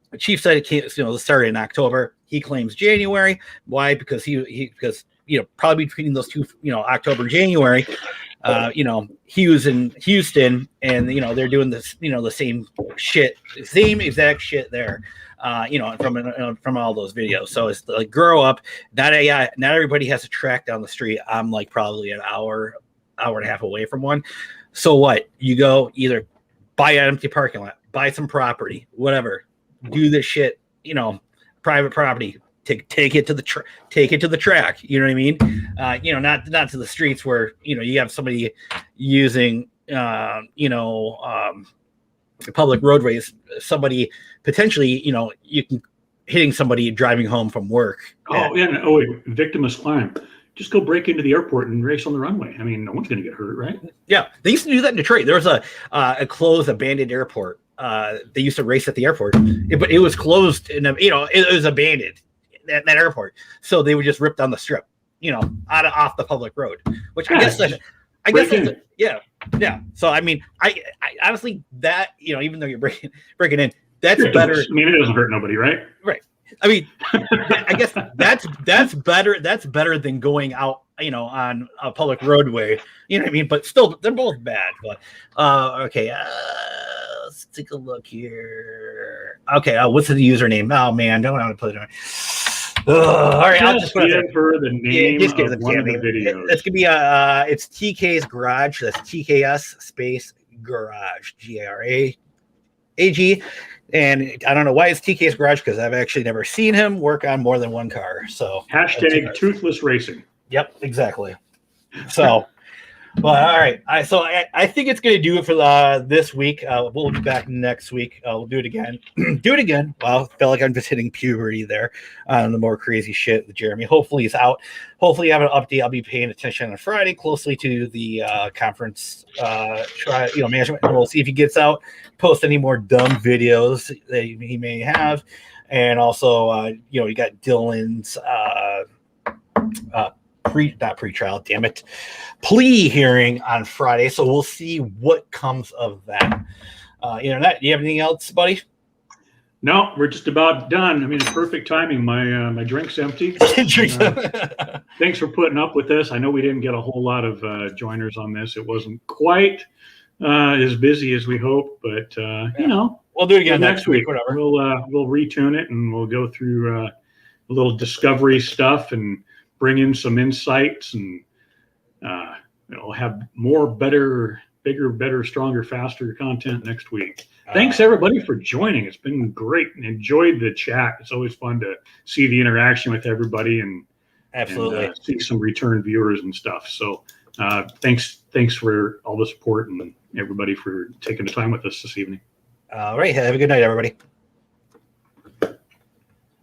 The chief said it came, started in October. He claims January. Why? Because because probably between those two, October and January, he was in Houston, and they're doing this, the same exact shit there, from all those videos. So it's like, grow up. Not everybody has to track down the street. I'm like probably an hour and a half away from one. So what? You go either buy an empty parking lot, buy some property, whatever. Do this shit, private property. Take it to the track. You know what I mean? Not to the streets where you have somebody using public roadways. Somebody potentially you can hitting somebody driving home from work. Victimless crime. Just go break into the airport and race on the runway. I mean, no one's going to get hurt, right? Yeah, they used to do that in Detroit. There was a closed, abandoned airport. They used to race at the airport, but it was closed, and it was abandoned at that airport. So they would just rip down the strip, off the public road. Which I guess that's yeah. So I mean, I honestly, that even though you're breaking in, that's better. I mean, it doesn't hurt nobody, right? Right. I mean, I guess that's better. That's better than going out, on a public roadway. You know what I mean? But still, they're both bad. But okay, let's take a look here. Okay, what's the username? Oh man, don't want to put it on. All right, I'll just put it for the name of one of the videos. It's gonna be it's TK's Garage. That's TKS space Garage, GARAG. And I don't know why it's TK's Garage, because I've actually never seen him work on more than one car. So hashtag toothless racing. Yep, exactly. So, well, all right. I think it's going to do it for this week. We'll be back next week. We'll do it again. Wow, I felt like I'm just hitting puberty there on the more crazy shit with Jeremy. Hopefully he's out. Hopefully I have an update. I'll be paying attention on Friday closely to the conference management. We'll see if he gets out, post any more dumb videos that he may have. And also, you got Dylan's plea hearing on Friday. So we'll see what comes of that. Internet, do you have anything else, buddy? No, we're just about done. I mean, it's perfect timing. My drink's empty. Thanks for putting up with this. I know we didn't get a whole lot of joiners on this. It wasn't quite as busy as we hoped, but we'll do it again next week. Whatever. We'll retune it and we'll go through a little discovery stuff and bring in some insights, and we'll have more, better, bigger, better, stronger, faster content next week. Thanks everybody for joining. It's been great. Enjoyed the chat. It's always fun to see the interaction with everybody and absolutely and, see some return viewers and stuff. So thanks for all the support and everybody for taking the time with us this evening. All right. Have a good night, everybody.